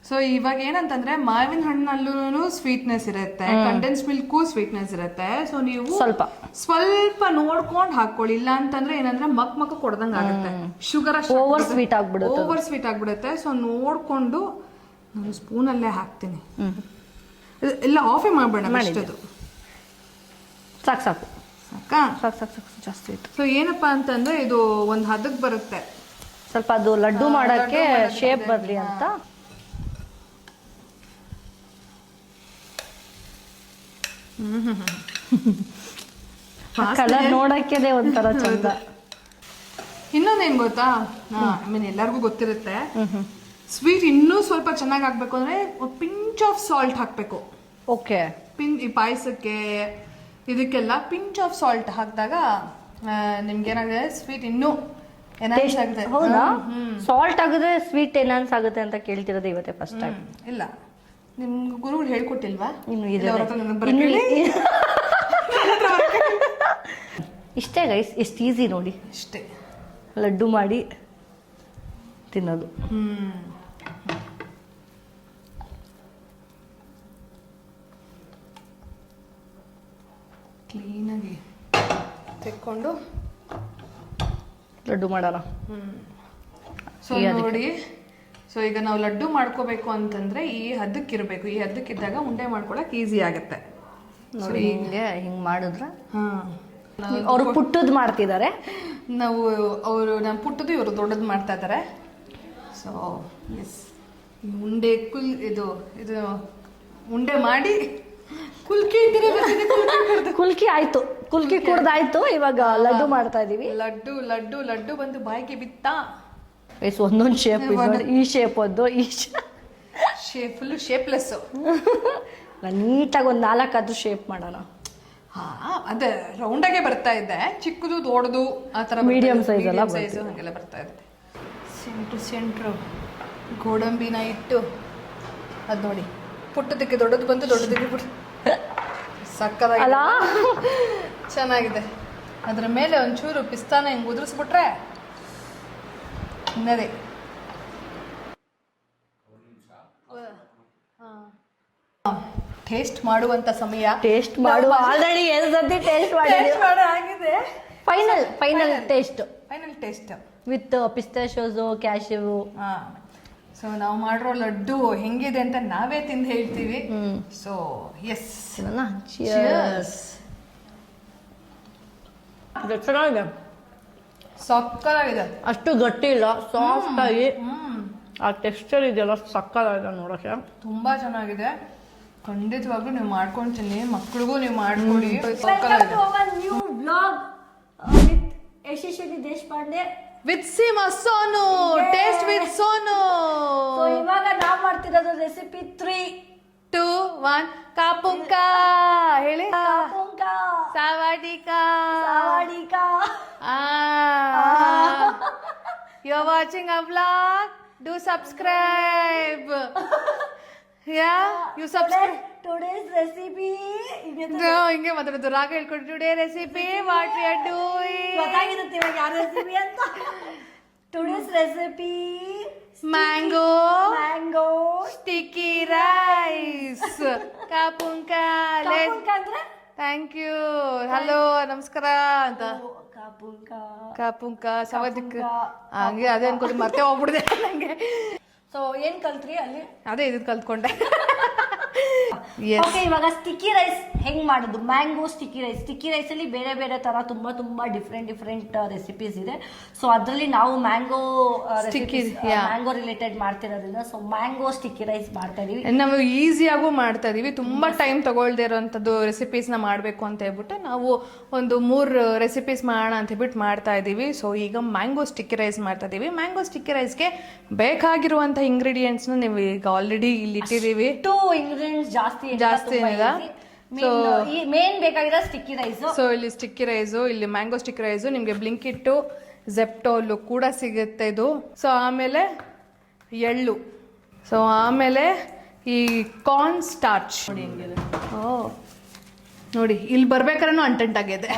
ಸೊ ಇವಾಗ ಏನಂತಂದ್ರೆ ಮಾವಿನ ಹಣ್ಣಲ್ಲೂ ಸ್ವೀಟ್ನೆಸ್ ಇರುತ್ತೆ, ಕಂಡೆನ್ಸ್ ಮಿಲ್ಕು ಸ್ವೀಟ್ನೆಸ್ ಇರುತ್ತೆ. ಸೊ ನೀವು ಸ್ವಲ್ಪ ನೋಡ್ಕೊಂಡು ಹಾಕೊಳ್ಳಿ. ಇಲ್ಲ ಅಂತಂದ್ರೆ ಏನಂದ್ರೆ ಮಕ್ ಕೊಡ್ದಂಗ ಆಗುತ್ತೆ, ಶುಗರ್ ಓವರ್ ಸ್ವೀಟ್ ಆಗ್ಬಿಡುತ್ತೆ. ಸೊ ನೋಡ್ಕೊಂಡು ನಾನು ಸ್ಪೂನಲ್ಲೇ ಹಾಕ್ತೀನಿ. ಎಲ್ಲ ಆಫೇ ಮಾಡ್ಬೇಡ, ಅಷ್ಟದು ಸಾಕು ಜಾಸ್ತಿ ಇತ್ತು. ಸೊ ಏನಪ್ಪಾ ಅಂತಂದ್ರೆ ಇದು ಒಂದು ಹದಕ್ಕೆ ಬರುತ್ತೆ, ಸ್ವಲ್ಪ ಅದು ಲಡ್ಡು ಮಾಡಕ್ಕೆ ಶೇಪ್ ಬರ್ಲಿ ಅಂತ. ಕಲರ್ ನೋಡಕ್ಕೆ ಒಂಥರ ಚಂದ. ಇನ್ನೊಂದೇನ್ ಗೊತ್ತಾ, ಎಲ್ಲರಿಗೂ ಗೊತ್ತಿರುತ್ತೆ, ಸ್ವೀಟ್ ಇನ್ನೂ ಸ್ವಲ್ಪ ಚೆನ್ನಾಗಿ ಆಗ್ಬೇಕು ಅಂದ್ರೆ ಪಿಂಚ್ ಆಫ್ ಸಾಲ್ಟ್ ಹಾಕ್ಬೇಕು. ಓಕೆ. ಈ ಪಾಯಸಕ್ಕೆ ಇದಕ್ಕೆಲ್ಲ ಪಿಂಚ್ ಆಫ್ ಸಾಲ್ಟ್ ಹಾಕಿದಾಗ ನಿಮ್ಗೆ ಏನಾಗುತ್ತೆ, ಸ್ವೀಟ್ ಇನ್ನೂ ಎನ್ಹಾನ್ಸ್ ಆಗುತ್ತೆ. ಹೌದಾ? ಸಾಲ್ಟ್ ಆಗಿದ್ರೆ ಸ್ವೀಟ್ ಎನ್ಹಾನ್ಸ್ ಆಗುತ್ತೆ ಅಂತ ಕೇಳ್ತಿರೋದು ಇವತ್ತೇ ಫಸ್ಟ್ ಟೈಮ್. ಇಲ್ಲ, ನಿಮ್ ಗುರುಗಳು ಹೇಳ್ಕೊಟ್ಟಿಲ್ವಾ? ಇಷ್ಟೇ ಗೈಸ್, ಎಷ್ಟು ಈಸಿ ನೋಡಿ. ಇಷ್ಟೇ, ಲಡ್ಡು ಮಾಡಿ ತಿನ್ನೋದು. ಕ್ಲೀನಾಗಿ ತೆಕ್ಕೊಂಡು ಲಡ್ಡು ಮಾಡೋಣ. ಸೊ ನೋಡಿ, ಸೊ ಈಗ ನಾವು ಲಡ್ಡು ಮಾಡ್ಕೋಬೇಕು ಅಂತಂದ್ರೆ ಈ ಹದ್ದಕ್ಕಿರಬೇಕು. ಈ ಹದ್ದಕ್ಕಿದ್ದಾಗ ಉಂಡೆ ಮಾಡ್ಕೊಳಕ್ ಈಸಿ ಆಗುತ್ತೆ. ನೋಡಿ ಹಿಂಗೆ ಹಿಂಗೆ ಮಾಡಿದ್ರೆ ಹಾಂ, ಅವರು ಪುಟ್ಟದ್ ಮಾಡ್ತಿದ್ದಾರೆ, ಅವರು ನಮ್ಮ ಪುಟ್ಟದು ಇವರು ದೊಡ್ಡದು ಮಾಡ್ತಾ ಇದ್ದಾರೆ. ಸೊ ಎಸ್, ಉಂಡೆ ಇದು ಉಂಡೆ ಮಾಡಿ ಕುಲ್ಕಿ ಕುಲ್ಕಿ ಆಯ್ತು, ಕುಲ್ಕಿ ಕುಡ್ದಾಯ್ತು. ಇವಾಗ ಲಡ್ಡು ಮಾಡ್ತಾ ಇದೀವಿ. ಲಡ್ಡು ಲಡ್ಡು ಲಡ್ಡು ಬಂದು ಬಾಯಿಗೆ ಬಿತ್ತಾ. ಒಂದೊಂದು ಶೇಪ್, ಈ ಶೇಪ್ ಒಂದು, ಈ ಶೇಪ್ ಫುಲ್ಲು ಶೇಪ್ಲೆಸ್ಸು. ನೀಟಾಗಿ ಒಂದು 4 ಶೇಪ್ ಮಾಡೋಣ. ಅದೇ ರೌಂಡಾಗೆ ಬರ್ತಾ ಇದ್ದೆ, ಚಿಕ್ಕದು ದೊಡ್ಡದು ಆ ಥರ ಮೀಡಿಯಂ ಸೈಜ್ ಎಲ್ಲ ಸೈಜು ಹಾಗೆಲ್ಲ ಬರ್ತಾ ಇದೆ. ಸೆಂಟ್ರು ಗೋಡಂಬಿನ ಇಟ್ಟು ಅದು ನೋಡಿ, ಪುಟ್ಟದಕ್ಕೆ ದೊಡ್ಡದು ಬಂದು ದೊಡ್ಡದಕ್ಕೆ ಪುಟ್ಟ ಸಕ್ಕದಾಗಿ ಅಲ್ಲ, ಚೆನ್ನಾಗಿದೆ. ಅದ್ರ ಮೇಲೆ ಒಂಚೂರು ಪಿಸ್ತಾನ ಹಿಂಗೆ ಉದುರಿಸ್ಬಿಟ್ರೆ ಇನ್ನದೇ. ಟೇಸ್ಟ್ ಮಾಡುವಂತ ಸಮಯ. ಟೇಸ್ಟ್ ಮಾಡು, ಆಲ್ರೆಡಿ ಸತಿ ಟೇಸ್ಟ್ ಆಗಿದೆ. Final taste with pistachios, cashew. So ನಾವು ಮಾಡಿರೋ ಲಡ್ಡು ಹೆಂಗಿದೆ ಅಂತ ನಾವೇ ತಿಂದು ಹೇಳ್ತೀವಿ. ಸೊ ಎಸ್, ಚೆನ್ನಾಗಿದೆ, ಸಕ್ಕತ್ತಾಗಿದೆ. ಅಷ್ಟು ಗಟ್ಟಿ ಇಲ್ಲ, ಸಾಫ್ಟ್ ಆಗಿ ಆ ಟೆಕ್ಸ್ಚರ್ ಇದೆಯಲ್ಲ ಸಕ್ಕತ್ತಾಗಿದೆ ನೋಡೋಕೆ. ತುಂಬಾ ಚೆನ್ನಾಗಿದೆ. ಖಂಡಿತವಾಗ್ಲೂ ನೀವು ಮಾಡ್ಕೊಂತೀನಿ, ಮಕ್ಳಿಗೂ ನೀವು ಮಾಡ್ಕೊಡಿ. New vlog with Yashaswini Deshpande with Seema Sonu, taste with Sonu. ಇವಾಗ ನಾವು ಮಾಡ್ತಿರೋದು ರೆಸಿಪಿ 3, 2, 1 ಕಾಪುಂಕ ಹೇಳಿ. ಸಾವಾಡಿಕಾ. You are watching a vlog. Do subscribe. Yeah, you subscribe. Today's recipe. ಹಿಂಗೆ ಮಾತಾಡೋದು, ರಾಗ ಹೇಳ್ಕೊಡಿ. Today recipe what we are doing. ಗೊತ್ತಾಗಿರುತ್ತೆ ಇವಾಗ ಯಾವ ರೆಸಿಪಿ ಅಂತ. Today's recipe mango sticky rice. ಕಾಪುಂಕ ಅಂದ್ರೆ ಥ್ಯಾಂಕ್ ಯು, ಹಲೋ ನಮಸ್ಕಾರ ಅಂತ. ಕಾಪುಂಕ ಸವದಿಕ್ ಹಂಗೆ ಅದೇ ಅನ್ಕೊಂಡು ಮತ್ತೆ ಹೋಗ್ಬಿಡಿದೆ ನಂಗೆ. ಸೊ ಏನ್ ಕಲ್ತ್ರಿ ಅಲ್ಲಿ? ಅದೇ ಇದನ್ನ ಕಲ್ತ್ಕೊಂಡೆ. ಓಕೆ, ಇವಾಗ ಸ್ಟಿಕ್ಕಿ ರೈಸ್ ಹೆಂಗ್ ಮಾಡೋದು? ಮ್ಯಾಂಗೋ ಸ್ಟಿಕ್ಕಿ ರೈಸ್ ಅಲ್ಲಿ ಬೇರೆ ಬೇರೆ ತರ ತುಂಬಾ ಡಿಫ್ರೆಂಟ್ ರೆಸಿಪೀಸ್ ಇದೆ. ಸೊ ಅದರಲ್ಲಿ ನಾವು ಮ್ಯಾಂಗೋ ರಿಲೇಟೆಡ್ ಮಾಡ್ತಿರೋದ್ರಿಂದ ಸೊ ಮ್ಯಾಂಗೋ ಸ್ಟಿಕ್ಕಿ ರೈಸ್ ಮಾಡ್ತಾ ಇದೀವಿ. ನಾವು ಈಸಿಯಾಗೂ ಮಾಡ್ತಾ ಇದೀವಿ, ತುಂಬಾ ಟೈಮ್ ತಗೊಳ್ದೇ ಇರೋಂಥದ್ದು ರೆಸಿಪೀಸ್ನ ಮಾಡಬೇಕು ಅಂತ ಹೇಳ್ಬಿಟ್ಟು ನಾವು ಒಂದು 3 ರೆಸಿಪೀಸ್ ಮಾಡೋಣ ಅಂತ ಹೇಳ್ಬಿಟ್ಟು ಮಾಡ್ತಾ ಇದೀವಿ. ಸೊ ಈಗ ಮ್ಯಾಂಗೋ ಸ್ಟಿಕ್ಕಿ ರೈಸ್ ಮಾಡ್ತಾ ಇದೀವಿ. ಮ್ಯಾಂಗೋ ಸ್ಟಿಕ್ಕಿ ರೈಸ್ಗೆ ಬೇಕಾಗಿರುವಂಥ ಇಂಗ್ರೀಡಿಯೆಂಟ್ಸ್ನ ನೀವು ಈಗ ಆಲ್ರೆಡಿ ಇಲ್ಲಿ ಇಟ್ಟಿದ್ದೀವಿ. ಇಂಗ್ರೀಡಿಯೆಂಟ್ಸ್ ಜಾಸ್ತಿ ಏನಿಲ್ಲ. ಮೇನ್ ಬೇಕಾಗಿರೋ ಸ್ಟಿಕ್ಕಿ ರೈಸ್. ಸೊ ಇಲ್ಲಿ ಸ್ಟಿಕ್ಕಿ ರೈಸು, ಇಲ್ಲಿ ಮ್ಯಾಂಗೋ ಸ್ಟಿಕ್ಕಿ ರೈಸು, ನಿಮಗೆ ಬ್ಲಿಂಕಿಟ್ಟು ಜೆಪ್ಟೋಲು ಕೂಡ ಸಿಗುತ್ತೆ ಇದು. ಸೊ ಆಮೇಲೆ ಎಳ್ಳು, ಸೊ ಆಮೇಲೆ ಈ ಕಾರ್ನ್ ಸ್ಟಾರ್ಚ್ ನೋಡಿ ಇಲ್ಲಿ ಬರ್ಬೇಕಾದ್ರೂ ಅಂಟಂಟಾಗಿದೆ.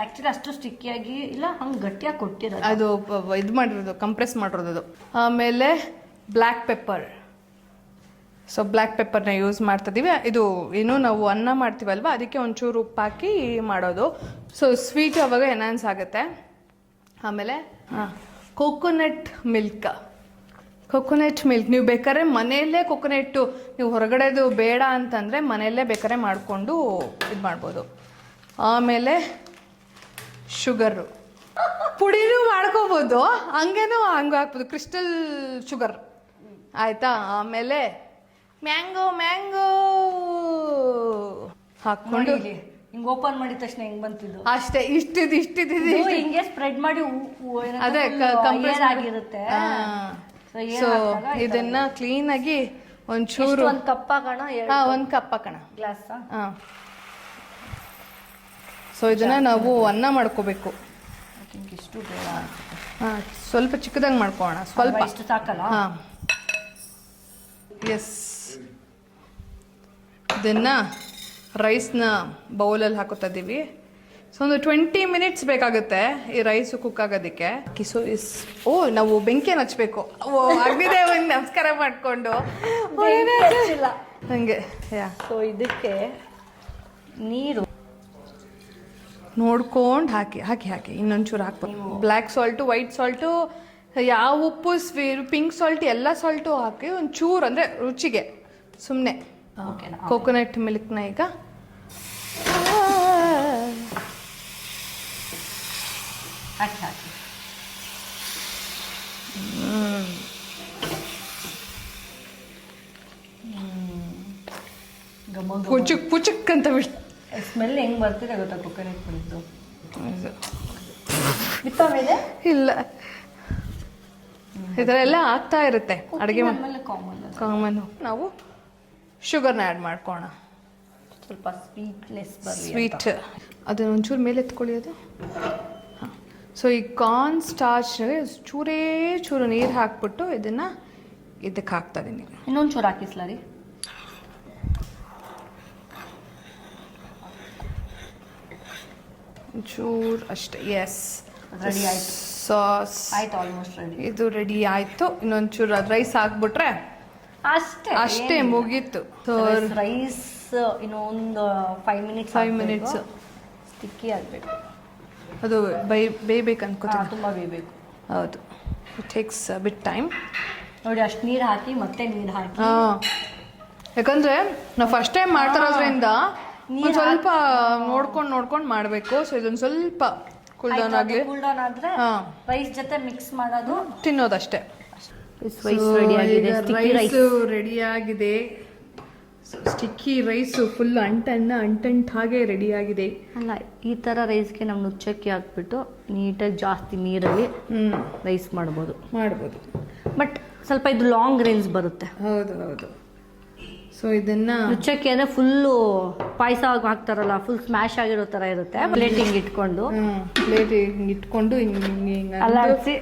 ಆಕ್ಚುಲಿ ಅಷ್ಟು ಸ್ಟಿಕ್ಕಿಯಾಗಿ ಇಲ್ಲ, ಹಂಗೆ ಗಟ್ಟಿಯಾಗಿ ಕೊಟ್ಟಿರೋದು, ಅದು ಇದು ಮಾಡಿರೋದು, ಕಂಪ್ರೆಸ್ ಮಾಡಿರೋದು ಅದು. ಆಮೇಲೆ ಬ್ಲ್ಯಾಕ್ ಪೆಪ್ಪರ್. ಸೊ ಬ್ಲ್ಯಾಕ್ ಪೆಪ್ಪರ್ನ ಯೂಸ್ ಮಾಡ್ತಿದ್ದೀವಿ. ಇದು ಏನು ನಾವು ಅನ್ನ ಮಾಡ್ತೀವಲ್ವ, ಅದಕ್ಕೆ ಒಂಚೂರು ಉಪ್ಪು ಹಾಕಿ ಮಾಡೋದು. ಸೊ ಸ್ವೀಟ್ ಅವಾಗ ಎನ್ಹಾನ್ಸ್ ಆಗುತ್ತೆ. ಆಮೇಲೆ ಕೋಕೋನಟ್ ಮಿಲ್ಕ್ ನೀವು ಬೇಕಾದ್ರೆ ಮನೆಯಲ್ಲೇ ಕೊಕೊನೆಟ್ಟು, ನೀವು ಹೊರಗಡೆದು ಬೇಡ ಅಂತಂದರೆ ಮನೆಯಲ್ಲೇ ಬೇಕಾದ್ರೆ ಮಾಡಿಕೊಂಡು ಇದು ಮಾಡ್ಬೋದು. ಆಮೇಲೆ ಶುಗರು, ಪುಡಿನೂ ಮಾಡ್ಕೋಬೋದು, ಹಂಗೇನೂ ಹಂಗೆ ಹಾಕ್ಬೋದು, ಕ್ರಿಸ್ಟಲ್ ಶುಗರ್ ಆಯಿತಾ. ಆಮೇಲೆ ಮ್ಯಾಂಗೋ ಹಾಕ್ಕೊಂಡು ಹಿಂಗ್ ಓಪನ್ ಮಾಡಿದ ತಕ್ಷಣ ಹೆಂಗ್ ಬಂತಿದ್ದು ಅಷ್ಟೇ. ಇಷ್ಟಿದ್ದು ಹಿಂಗೆ ಸ್ಪ್ರೆಡ್ ಮಾಡಿ ಅದೇ ಕಂಪ್ರೆಸ್ ಆಗಿರುತ್ತೆ. ಸೊ ಇದನ್ನ ಕ್ಲೀನಾಗಿ ಒಂಚೂರು ಒಂದು ಕಪ್ ಹಾಕೋಣ. 1 ಕಪ್ ಹಾಕೋಣ ಗ್ಲಾಸ್. ಸೊ ಇದನ್ನ ನಾವು ಅನ್ನ ಮಾಡ್ಕೋಬೇಕು. ಇಷ್ಟು ಬೇಡ, ಸ್ವಲ್ಪ ಚಿಕ್ಕದಾಗಿ ಮಾಡ್ಕೋಣ, ಸ್ವಲ್ಪ ಇಷ್ಟು ಸಾಕಲ್ಲ. ಎಸ್, ಇದನ್ನ ರೈಸ್ನ ಬೌಲಲ್ಲಿ ಹಾಕೋತಾ ಇದ್ದೀವಿ. ಸೊ ಒಂದು 20 ಮಿನಿಟ್ಸ್ ಬೇಕಾಗುತ್ತೆ ಈ ರೈಸು ಕುಕ್ ಆಗೋದಕ್ಕೆ. ನಾವು ಬೆಂಕಿಯನ್ನು ಹಚ್ಬೇಕು. ಆಗಿದೆ ಒಂದು ನಮಸ್ಕಾರ ಮಾಡಿಕೊಂಡು ಹಂಗೆ. ಸೊ ಇದಕ್ಕೆ ನೀರು ನೋಡ್ಕೊಂಡು ಹಾಕಿ ಇನ್ನೊಂಚೂರು ಹಾಕ್ಬೇಕು. ಬ್ಲ್ಯಾಕ್ ಸಾಲ್ಟು, ವೈಟ್ ಸಾಲ್ಟು, ಯಾವ ಉಪ್ಪು, ಪಿಂಕ್ ಸಾಲ್ಟ್ ಎಲ್ಲ ಸಾಲ್ಟು ಹಾಕಿ ಒಂಚೂರು ಅಂದರೆ ರುಚಿಗೆ ಸುಮ್ಮನೆ. ಓಕೆನಾ? ಕೋಕೋನಟ್ ಮಿಲ್ಕ್ನ ಈಗ ಹಾಕಿ ಪುಚಕ್ ಅಂತ ಬಿಟ್ಟು ಸ್ಮೆಲ್ ಹೆಂಗ್ ಬರ್ತಿದೆ ಗೊತ್ತಾ ಕೊಕೊನಟ್ ಮಿಲ್ಕ್ದು? ಬಿತ್ತೋಮೇಲೆ ಇಲ್ಲ, ಈ ಥರ ಎಲ್ಲ ಆಗ್ತಾ ಇರುತ್ತೆ ಅಡುಗೆ ಕಾಮನ್. ನಾವು ಶುಗರ್ನ ಆ್ಯಡ್ ಮಾಡ್ಕೋಣ, ಸ್ವಲ್ಪ ಸ್ವೀಟ್ನೆಸ್ ಬರಲಿ. ಸ್ವೀಟ್ ಅದನ್ನ ಒಂಚೂರು ಮೇಲೆ ಎತ್ಕೊಳ್ಳಿ ಅದು. ಹಾಂ, ಸೊ ಈ ಕಾರ್ನ್ ಸ್ಟಾರ್ಚ್ಗೆ ಚೂರು ನೀರು ಹಾಕ್ಬಿಟ್ಟು ಇದನ್ನು ಇದಕ್ಕೆ ಹಾಕ್ತಾ ಇದ್ದೀನಿ. ಇನ್ನೊಂದು ಚೂರು ಹಾಕಿಸ್ಲಾ ರೀ? ಒಂಚೂರು ಅಷ್ಟೇ. ಎಸ್, ರೆಡಿ ಆಯ್ತು. ಸಾಸ್ ಆಯ್ತು, ಆಲ್ಮೋಸ್ಟ್ ರೆಡಿ. ಇದು ರೆಡಿ ಆಯಿತು. ಇನ್ನೊಂಚೂರು ಅದು ರೈಸ್ ಹಾಕ್ಬಿಟ್ರೆ ಅಷ್ಟೇ ಮುಗೀತು. ರೈಸ್ ಇನ್ನೊಂದು 5 ಮಿನಿಟ್ಸ್ ಸ್ಟಿಕ್ಕಿ ಆಗಬೇಕು. ಅದು ಬೇಯಬೇಕು ಅನ್ಕೋತೀನಿ. ತುಂಬ ಬೇಯಬೇಕು. ಹೌದು, ಇಟ್ ಟೇಕ್ಸ್ ಬಿಟ್ ಟೈಮ್. ನೋಡಿ, ಅಷ್ಟು ನೀರು ಹಾಕಿ ಮತ್ತೆ ನೀರು ಹಾಕಿ. ಹಾಂ, ಯಾಕಂದರೆ ನಾವು ಫಸ್ಟ್ ಟೈಮ್ ಮಾಡ್ತಾರೋದ್ರಿಂದ ಒಂದು ಸ್ವಲ್ಪ ನೋಡ್ಕೊಂಡು ಮಾಡಬೇಕು. ಸೊ ಇದೊಂದು ಸ್ವಲ್ಪ ಕೂಲ್ ಡೌನ್ ಆಗಲಿ. ಕೂಲ್ ಡೌನ್ ಆದರೆ ರೈಸ್ ಜೊತೆ ಮಿಕ್ಸ್ ಮಾಡೋದು, ತಿನ್ನೋದಷ್ಟೇ. ರೈಸು ರೆಡಿ ಆಗಿದೆ. ಸ್ಟಿಕ್ಕಿ ರೈಸು ಫುಲ್ ಅಂಟಂಟ್ ಹಾಗೆ ರೆಡಿ ಆಗಿದೆ. ಅಲ್ಲ, ಈ ಥರ ರೈಸ್ಗೆ ನಾವು ನುಚ್ಚಕ್ಕಿ ಹಾಕ್ಬಿಟ್ಟು ನೀಟಾಗಿ ಜಾಸ್ತಿ ನೀರಲ್ಲಿ ರೈಸ್ ಮಾಡ್ಬೋದು. ಬಟ್ ಸ್ವಲ್ಪ ಇದು ಲಾಂಗ್ ರೇಂಜ್ ಬರುತ್ತೆ. ಹೌದು. ಸೊ ಇದನ್ನ ನುಚ್ಚಕ್ಕಿ ಅಂದರೆ ಫುಲ್ಲು ಪಾಯಸ ಹಾಕ್ತಾರಲ್ಲ, ಫುಲ್ ಸ್ಮ್ಯಾಶ್ ಆಗಿರೋ ಥರ ಇರುತ್ತೆ. ಪ್ಲೇಟ್ ಹಿಂಗೆ ಇಟ್ಕೊಂಡು ಅಲ್ಲಾಡಿಸಿ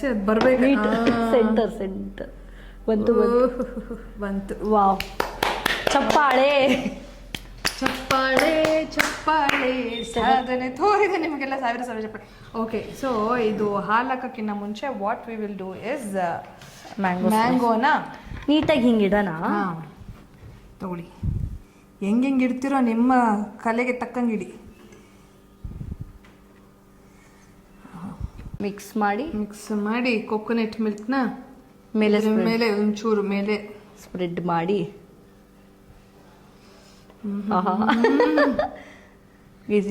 ಅದು ಬರಬೇಕು. ಸೆಂಟರ್ ಬಂತು. ವಾವ್, ಚಪ್ಪಾಳೆ ಸಾಧನೆ ತೋರಿದೆ ನಿಮಗೆಲ್ಲ. ಸಾವಿರ ಚಪ್ಪಾಳೆ. ಓಕೆ, ಸೊ ಇದು ಹಾಲು ಹಾಕೋಕ್ಕಿಂತ ಮುಂಚೆ what we will do is ಮ್ಯಾಂಗೋನ ನೀಟಾಗಿ ಹಿಂಗೆ ಇಡೋಣ. ತಗೊಳ್ಳಿ, ಹೆಂಗೆ ಇಡ್ತಿರೋ ನಿಮ್ಮ ಕಲೆಗೆ ತಕ್ಕಂಗೆ ಇಡಿ. ಮಿಕ್ಸ್ ಮಾಡಿ ಕೊಕೊನಟ್ ಮಿಲ್ಕ್ನ ಮೇಲೆ ಒಂಚೂರು ಮೇಲೆ ಸ್ಪ್ರೆಡ್ ಮಾಡಿ.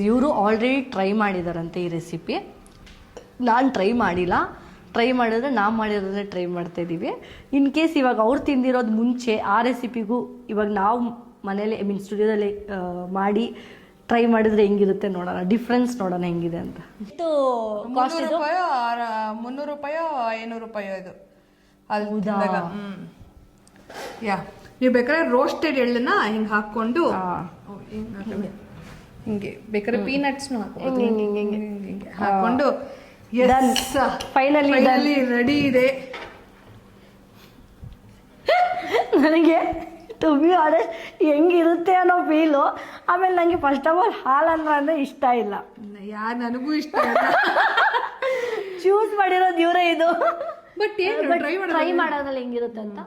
ಇವರು ಆಲ್ರೆಡಿ ಟ್ರೈ ಮಾಡಿದಾರಂತೆ ಈ ರೆಸಿಪಿ. ನಾನು ಟ್ರೈ ಮಾಡಿಲ್ಲ. ಟ್ರೈ ಮಾಡಿದ್ರೆ ನಾವು ಮಾಡಿರೋದ್ರೆ ಟ್ರೈ ಮಾಡ್ತಾ ಇದ್ದೀವಿ. ಇನ್ ಕೇಸ್ ಇವಾಗ ಅವ್ರು ತಿಂದಿರೋದು ಮುಂಚೆ ಆ ರೆಸಿಪಿಗೂ ಇವಾಗ ನಾವು ಮನೇಲಿ ಸ್ಟುಡಿಯೋದಲ್ಲಿ ಮಾಡಿ ಟ್ರೈ ಮಾಡಿದ್ರೆ ಹೆಂಗಿರುತ್ತೆ ನೋಡೋಣ, ಡಿಫ್ರೆನ್ಸ್ ನೋಡೋಣ ಹೆಂಗಿದೆ ಅಂತ. ಎಷ್ಟು ಕಾಸ್ಟ್ ಇದು? 300 ರೂಪಾಯೋ 500 ರೂಪಾಯೋ ಇದು. ನೀವು ಬೇಕಾದ್ರೆ ರೋಸ್ಟೆಡ್ ಎಳ್ಳನ್ನ ಹಿಂಗೆ ಹಾಕ್ಕೊಂಡು ಹಿಂಗೆ ಬೇಕಾದ್ರೆ ಪೀನಟ್ಸ್ನು ಹಾಕೊಂಡು ಫೈನಲಿ ರೆಡಿ ಇದೆ. ನನಗೆ ಟು ಬಿ ಆನೆಸ್ಟ್ ಹೆಂಗಿರುತ್ತೆ ಅನ್ನೋ ಫೀಲು. ಆಮೇಲೆ ನನಗೆ ಫಸ್ಟ್ ಆಫ್ ಆಲ್ ಹಾಲನ್ನ ಅಂದರೆ ಇಷ್ಟ ಇಲ್ಲ. ನನಗೂ ಇಷ್ಟ ಇಲ್ಲ. ಚೂಸ್ ಮಾಡಿರೋದು ಇವರೇ ಇದು. ಬಟ್ ಟ್ರೈ ಮಾಡೋದ್ರಲ್ಲಿ ಹೆಂಗಿರುತ್ತೆ ಅಂತ.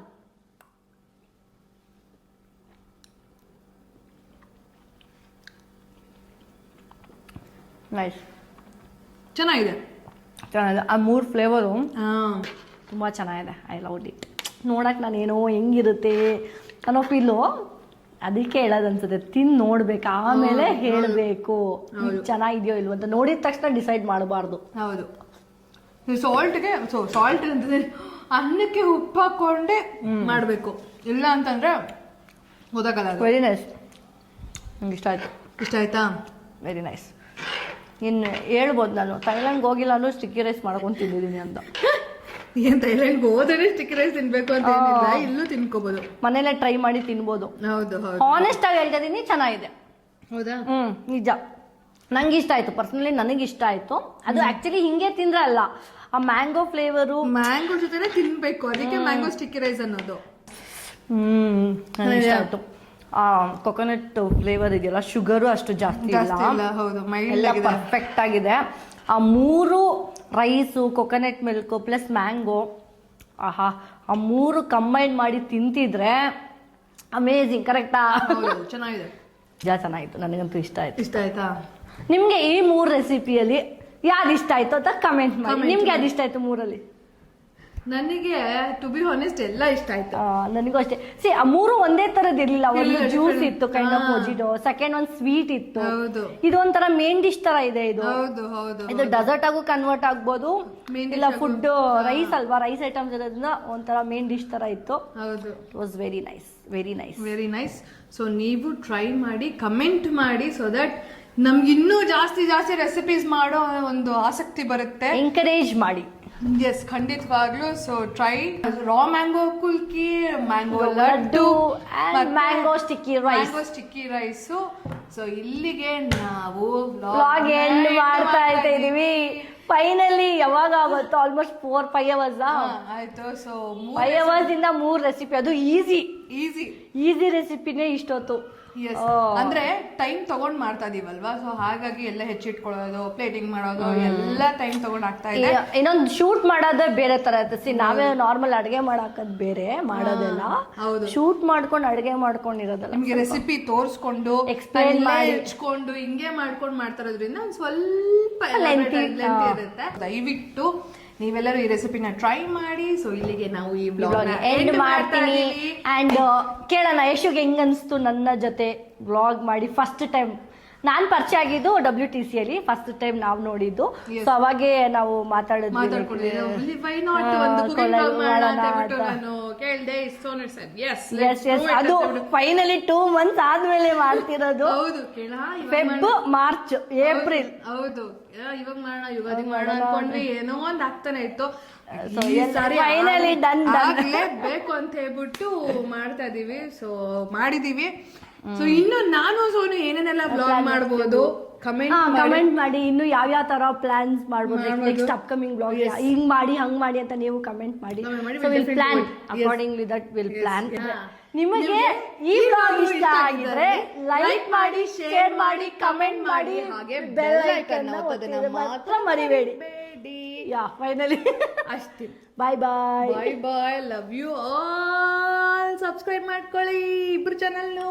ನೈಸ್, ಚೆನ್ನಾಗಿದೆ. ಆ 3 ಫ್ಲೇವರು ತುಂಬ ಚೆನ್ನಾಗಿದೆ. I love it. ನೋಡಕ್ಕೆ ನಾನೇನೋ ಹೆಂಗಿರುತ್ತೆ ಅನ್ನೋ ಫೀಲು. ಅದಕ್ಕೆ ಹೇಳೋದು ಅನ್ಸುತ್ತೆ, ತಿಂದು ನೋಡ್ಬೇಕು ಆಮೇಲೆ ಹೇಳಬೇಕು ಚೆನ್ನಾಗಿದೆಯೋ ಇಲ್ವೋ ಅಂತ. ನೋಡಿದ ತಕ್ಷಣ ಡಿಸೈಡ್ ಮಾಡಬಾರ್ದು. ಹೌದು, ಸಾಲ್ಟ್ ಅಂತಂದ್ರೆ ಅನ್ನಕ್ಕೆ ಉಪ್ಪು ಹಾಕೊಂಡೆ ಮಾಡಬೇಕು, ಇಲ್ಲ ಅಂತಂದ್ರೆ ಗೊತ್ತಾಗಲ್ಲ. ವೆರಿ ನೈಸ್, ನಂಗೆ ಇಷ್ಟ ಆಯ್ತಾ? Very nice. ಇನ್ನು ಹೇಳ್ಬೋದು, ನಾನು ಥೈಲ್ಯಾಂಡ್ಗೆ ಹೋಗಿಲ್ಲ ಅನ್ನೋ ಸ್ಟಿಕ್ಕಿ ರೈಸ್ ಮಾಡ್ಕೊಂಡು ತಿಂದಿದ್ದೀನಿ ಅಂತ. ಏನು ಥೈಲ್ಯಾಂಡ್ಗೆ ಹೋದ್ರೆ ಸ್ಟಿಕ್ಕಿ ರೈಸ್ ತಿನ್ಬೇಕು ಅಂತ ಏನಿಲ್ಲ, ಇಲ್ಲೂ ತಿನ್ಕೋಬೋದು, ಮನೇಲೆ ಟ್ರೈ ಮಾಡಿ ತಿನ್ಬೋದು. ಹೌದು, ಆನೆಸ್ಟ್ ಆಗಿ ಹೇಳ್ತಾ ಇದ್ದೀನಿ, ಚೆನ್ನಾಗಿದೆ. ಹೌದಾ? ನಿಜ, ನಂಗೆ ಇಷ್ಟ ಆಯ್ತು. ಪರ್ಸನಲಿ ನನಗೆ ಇಷ್ಟ ಆಯ್ತು. ಅದು ಆಕ್ಚುಲಿ ಹಿಂಗೆ ತಿಂದ್ರೆ ಅಲ್ಲ, ಆ ಮ್ಯಾಂಗೋ ಫ್ಲೇವರು, ಮ್ಯಾಂಗೋ ಜೊತೆನೆ ತಿನ್ಬೇಕು, ಅದಕ್ಕೆ ಮ್ಯಾಂಗೋ ಸ್ಟಿಕ್ಕಿ ರೈಸ್ ಅನ್ನೋದು. ನನಗೆ ಇಷ್ಟ ಆಯ್ತು. ಕೊಕೊನಟ್ ಫ್ಲೇವರ್ ಇದೆಯಲ್ಲ, ಶುಗರು ಅಷ್ಟು ಜಾಸ್ತಿ ಇಲ್ಲ, ಎಲ್ಲ ಪರ್ಫೆಕ್ಟ್ ಆಗಿದೆ. ಆ 3 rice, coconut milk plus mango, ಆಹಾ, ಆ 3 ಕಂಬೈನ್ ಮಾಡಿ ತಿಂತಿದ್ರೆ ಅಮೇಝಿಂಗ್. ಕರೆಕ್ಟಾ? ಚೆನ್ನಾಗಿದೆ, ಚೆನ್ನಾಗಿತ್ತು. ನನಗಂತೂ ಇಷ್ಟ ಆಯ್ತು. ಇಷ್ಟ ಆಯ್ತಾ? ನಿಮ್ಗೆ ಈ 3 ರೆಸಿಪಿಯಲ್ಲಿ ಯಾವ್ದು ಇಷ್ಟ ಆಯ್ತು ಅಂತ ಕಮೆಂಟ್ ಮಾಡಿ. ನಿಮ್ಗೆ ಯಾವ್ದು ಇಷ್ಟ ಆಯ್ತು 3ರಲ್ಲಿ? ನನಗೆ ಟು ಬಿ ಹಾನೆಸ್ಟ್ ಎಲ್ಲ ಇಷ್ಟ ಆಯ್ತು. ನನಗೂ ಅಷ್ಟೇ. ಆ 3 ಒಂದೇ ತರದ್ ಇರ್ಲಿಲ್ಲ. ಒಂದು ಜ್ಯೂಸ್ ಇತ್ತು, ಕೈಂಡ್ ಆಫ್ ಮೊಜಿಟೋ, ಸೆಕೆಂಡ್ ಒಂದು ಸ್ವೀಟ್ ಇತ್ತು. ಇದು ಒಂಥರ ಮೇನ್ ಡಿಶ್ ತರ ಇದೆ. ಇದು ಡೆಸರ್ಟ್ ಆಗು ಕನ್ವರ್ಟ್ ಆಗ್ಬೋದು, ಇಲ್ಲ ಫುಡ್ ರೈಸ್ ಅಲ್ವಾ, ರೈಸ್ ಐಟಮ್ಸ್ ಇರೋದ್ರಿಂದ ಒಂಥರ ಮೇನ್ ಡಿಶ್ ತರ ಇತ್ತು. It was very nice, very nice, very nice. So ನೀವು ಟ್ರೈ ಮಾಡಿ, ಕಮೆಂಟ್ ಮಾಡಿ, ಸೊ ದಟ್ ನಮ್ಗೆ ಇನ್ನೂ ಜಾಸ್ತಿ ರೆಸಿಪೀಸ್ ಮಾಡೋ ಒಂದು ಆಸಕ್ತಿ ಬರುತ್ತೆ. ಎಂಕರೇಜ್ ಮಾಡಿ. ಎಸ್, ಖಂಡಿತವಾಗ್ಲೂ. ಸೊ ಟ್ರೈ ರಾ ಮ್ಯಾಂಗೋ ಕುಲ್ಕಿ, mango laddu, mango sticky rice. So ಇಲ್ಲಿಗೆ ನಾವು ವ್ಲಾಗ್ ಎಂಡ್ ಮಾಡ್ತಾ ಇದೀವಿ. ಫೈನಲಿ ಯಾವಾಗ ಆಗುತ್ತೋ, ಆಲ್ಮೋಸ್ಟ್ 4-5 hours ಆಯ್ತು. ಸೊ 5 hours ಇಂದ 3 ರೆಸಿಪಿ, ಅದು ಈಸಿ ರೆಸಿಪಿನೇ ಇಷ್ಟೊತ್ತು. ಅಂದ್ರೆ ಟೈಮ್ ತಗೊಂಡ್ ಮಾಡ್ತಾ ಇದೀವಲ್ವಾ, ಸೊ ಹಾಗಾಗಿ ಎಲ್ಲ ಹೆಚ್ಚಿಟ್ಕೊಳ್ಳೋದು, ಪ್ಲೇಟಿಂಗ್ ಮಾಡೋದು ಎಲ್ಲ ಟೈಮ್ ತಗೊಂಡ್ ಆಗ್ತಾ ಇದೆ. ಇನ್ನೊಂದು ಶೂಟ್ ಮಾಡೋದೇ ಬೇರೆ ತರ ಇರುತ್ತೆ. ನಾವೇ ನಾರ್ಮಲ್ ಅಡ್ಗೆ ಮಾಡಾಕದ್ ಬೇರೆ, ಮಾಡೋದೆಲ್ಲ ಶೂಟ್ ಮಾಡ್ಕೊಂಡು ಅಡ್ಗೆ ಮಾಡ್ಕೊಂಡಿರೋದಲ್ಲ. ನಿಮ್ಗೆ ರೆಸಿಪಿ ತೋರ್ಸ್ಕೊಂಡು ಎಕ್ಸ್ಪ್ಲೈನ್ ಮಾಡಿ ಹಚ್ಕೊಂಡು ಹಿಂಗೆ ಮಾಡ್ಕೊಂಡು ಮಾಡ್ತಾರೋದ್ರಿಂದ ಒಂದ್ ಸ್ವಲ್ಪ ಇರುತ್ತೆ. ದಯವಿಟ್ಟು ನೀವೆಲ್ಲರೂ ಈ ರೆಸಿಪಿನ ಟ್ರೈ ಮಾಡಿ. ಸೊ ಇಲ್ಲಿಗೆ ನಾವು ಈ ಬ್ಲಾಗ್ ಎಂಡ್ ಮಾಡ್ತೀನಿ. ಅಂಡ್ ಕೇಳೋಣ, ಯಶುಗೆ ಹೆಂಗ್ ಅನ್ಸ್ತು ನನ್ನ ಜೊತೆ ಬ್ಲಾಗ್ ಮಾಡಿ? ಫಸ್ಟ್ ಟೈಮ್ ನಾನ್ ಪರಿಚಯ ಆಗಿದ್ದು WTC ಅಲ್ಲಿ, ಫಸ್ಟ್ ಟೈಮ್ ನಾವು ನೋಡಿದ್ದು. ಸೊ ಅವಾಗೆ ನಾವು ಮಾತಾಡಿದ್ವಿ, ಅದು ಫೈನಲಿ 2 months ಆದ್ಮೇಲೆ ಮಾಡ್ತಿರೋದು. Feb, March, April. ಹೌದು, ಇವಾಗ ಮಾಡೋಣ, ಯುಗಾದಿ ಮಾಡೋಣ ಅನ್ಕೊಂಡ್ವಿ, ಏನೋ ಒಂದ್ ಆಗ್ತಾನೆ ಇತ್ತು. ಫೈನಲಿ ಡನ್ ಬೇಕು ಅಂತ ಹೇಳ್ಬಿಟ್ಟು ಮಾಡ್ತಾ ಇದೀವಿ. ಸೊ ಮಾಡಿದೀವಿ. ಸೊ ಇನ್ನು ನಾನು ಸೋನು ಏನೇನೆಲ್ಲ ಬ್ಲಾಗ್ ಮಾಡ್ಬೋದು ಕಮೆಂಟ್ ಮಾಡಿ. ಇನ್ನು ಯಾವ ತರ ಪ್ಲಾನ್ಸ್ ಮಾಡ್ಬೋದು ನೆಕ್ಸ್ಟ್ ಅಪ್ಕಮಿಂಗ್ ಬ್ಲಾಗ್, ಹಿಂಗ್ ಮಾಡಿ ಹಂಗ್ ಮಾಡಿ ಅಂತ ನೀವು ಕಮೆಂಟ್ ಮಾಡಿ. So will plan accordingly, that will plan. ನಿಮಗೆ ಈ ಬ್ಲಾಗ್ ಇಷ್ಟ ಆಗಿದ್ರೆ ಲೈಕ್ ಮಾಡಿ, ಶೇರ್ ಮಾಡಿ, ಕಮೆಂಟ್ ಮಾಡಿ, ಹಾಗೆ ಬೆಲ್ ಐಕಾನ್ ಮಾತ್ರ ಮರಿಬೇಡಿ. ಫೈನಲಿ ಅಷ್ಟೇ. ಬಾಯ್ ಬಾಯ್, ಲವ್ ಯು ಆಲ್. ಸಬ್ಸ್ಕ್ರೈಬ್ ಮಾಡ್ಕೊಳ್ಳಿ 2 ಚಾನಲ್ನು.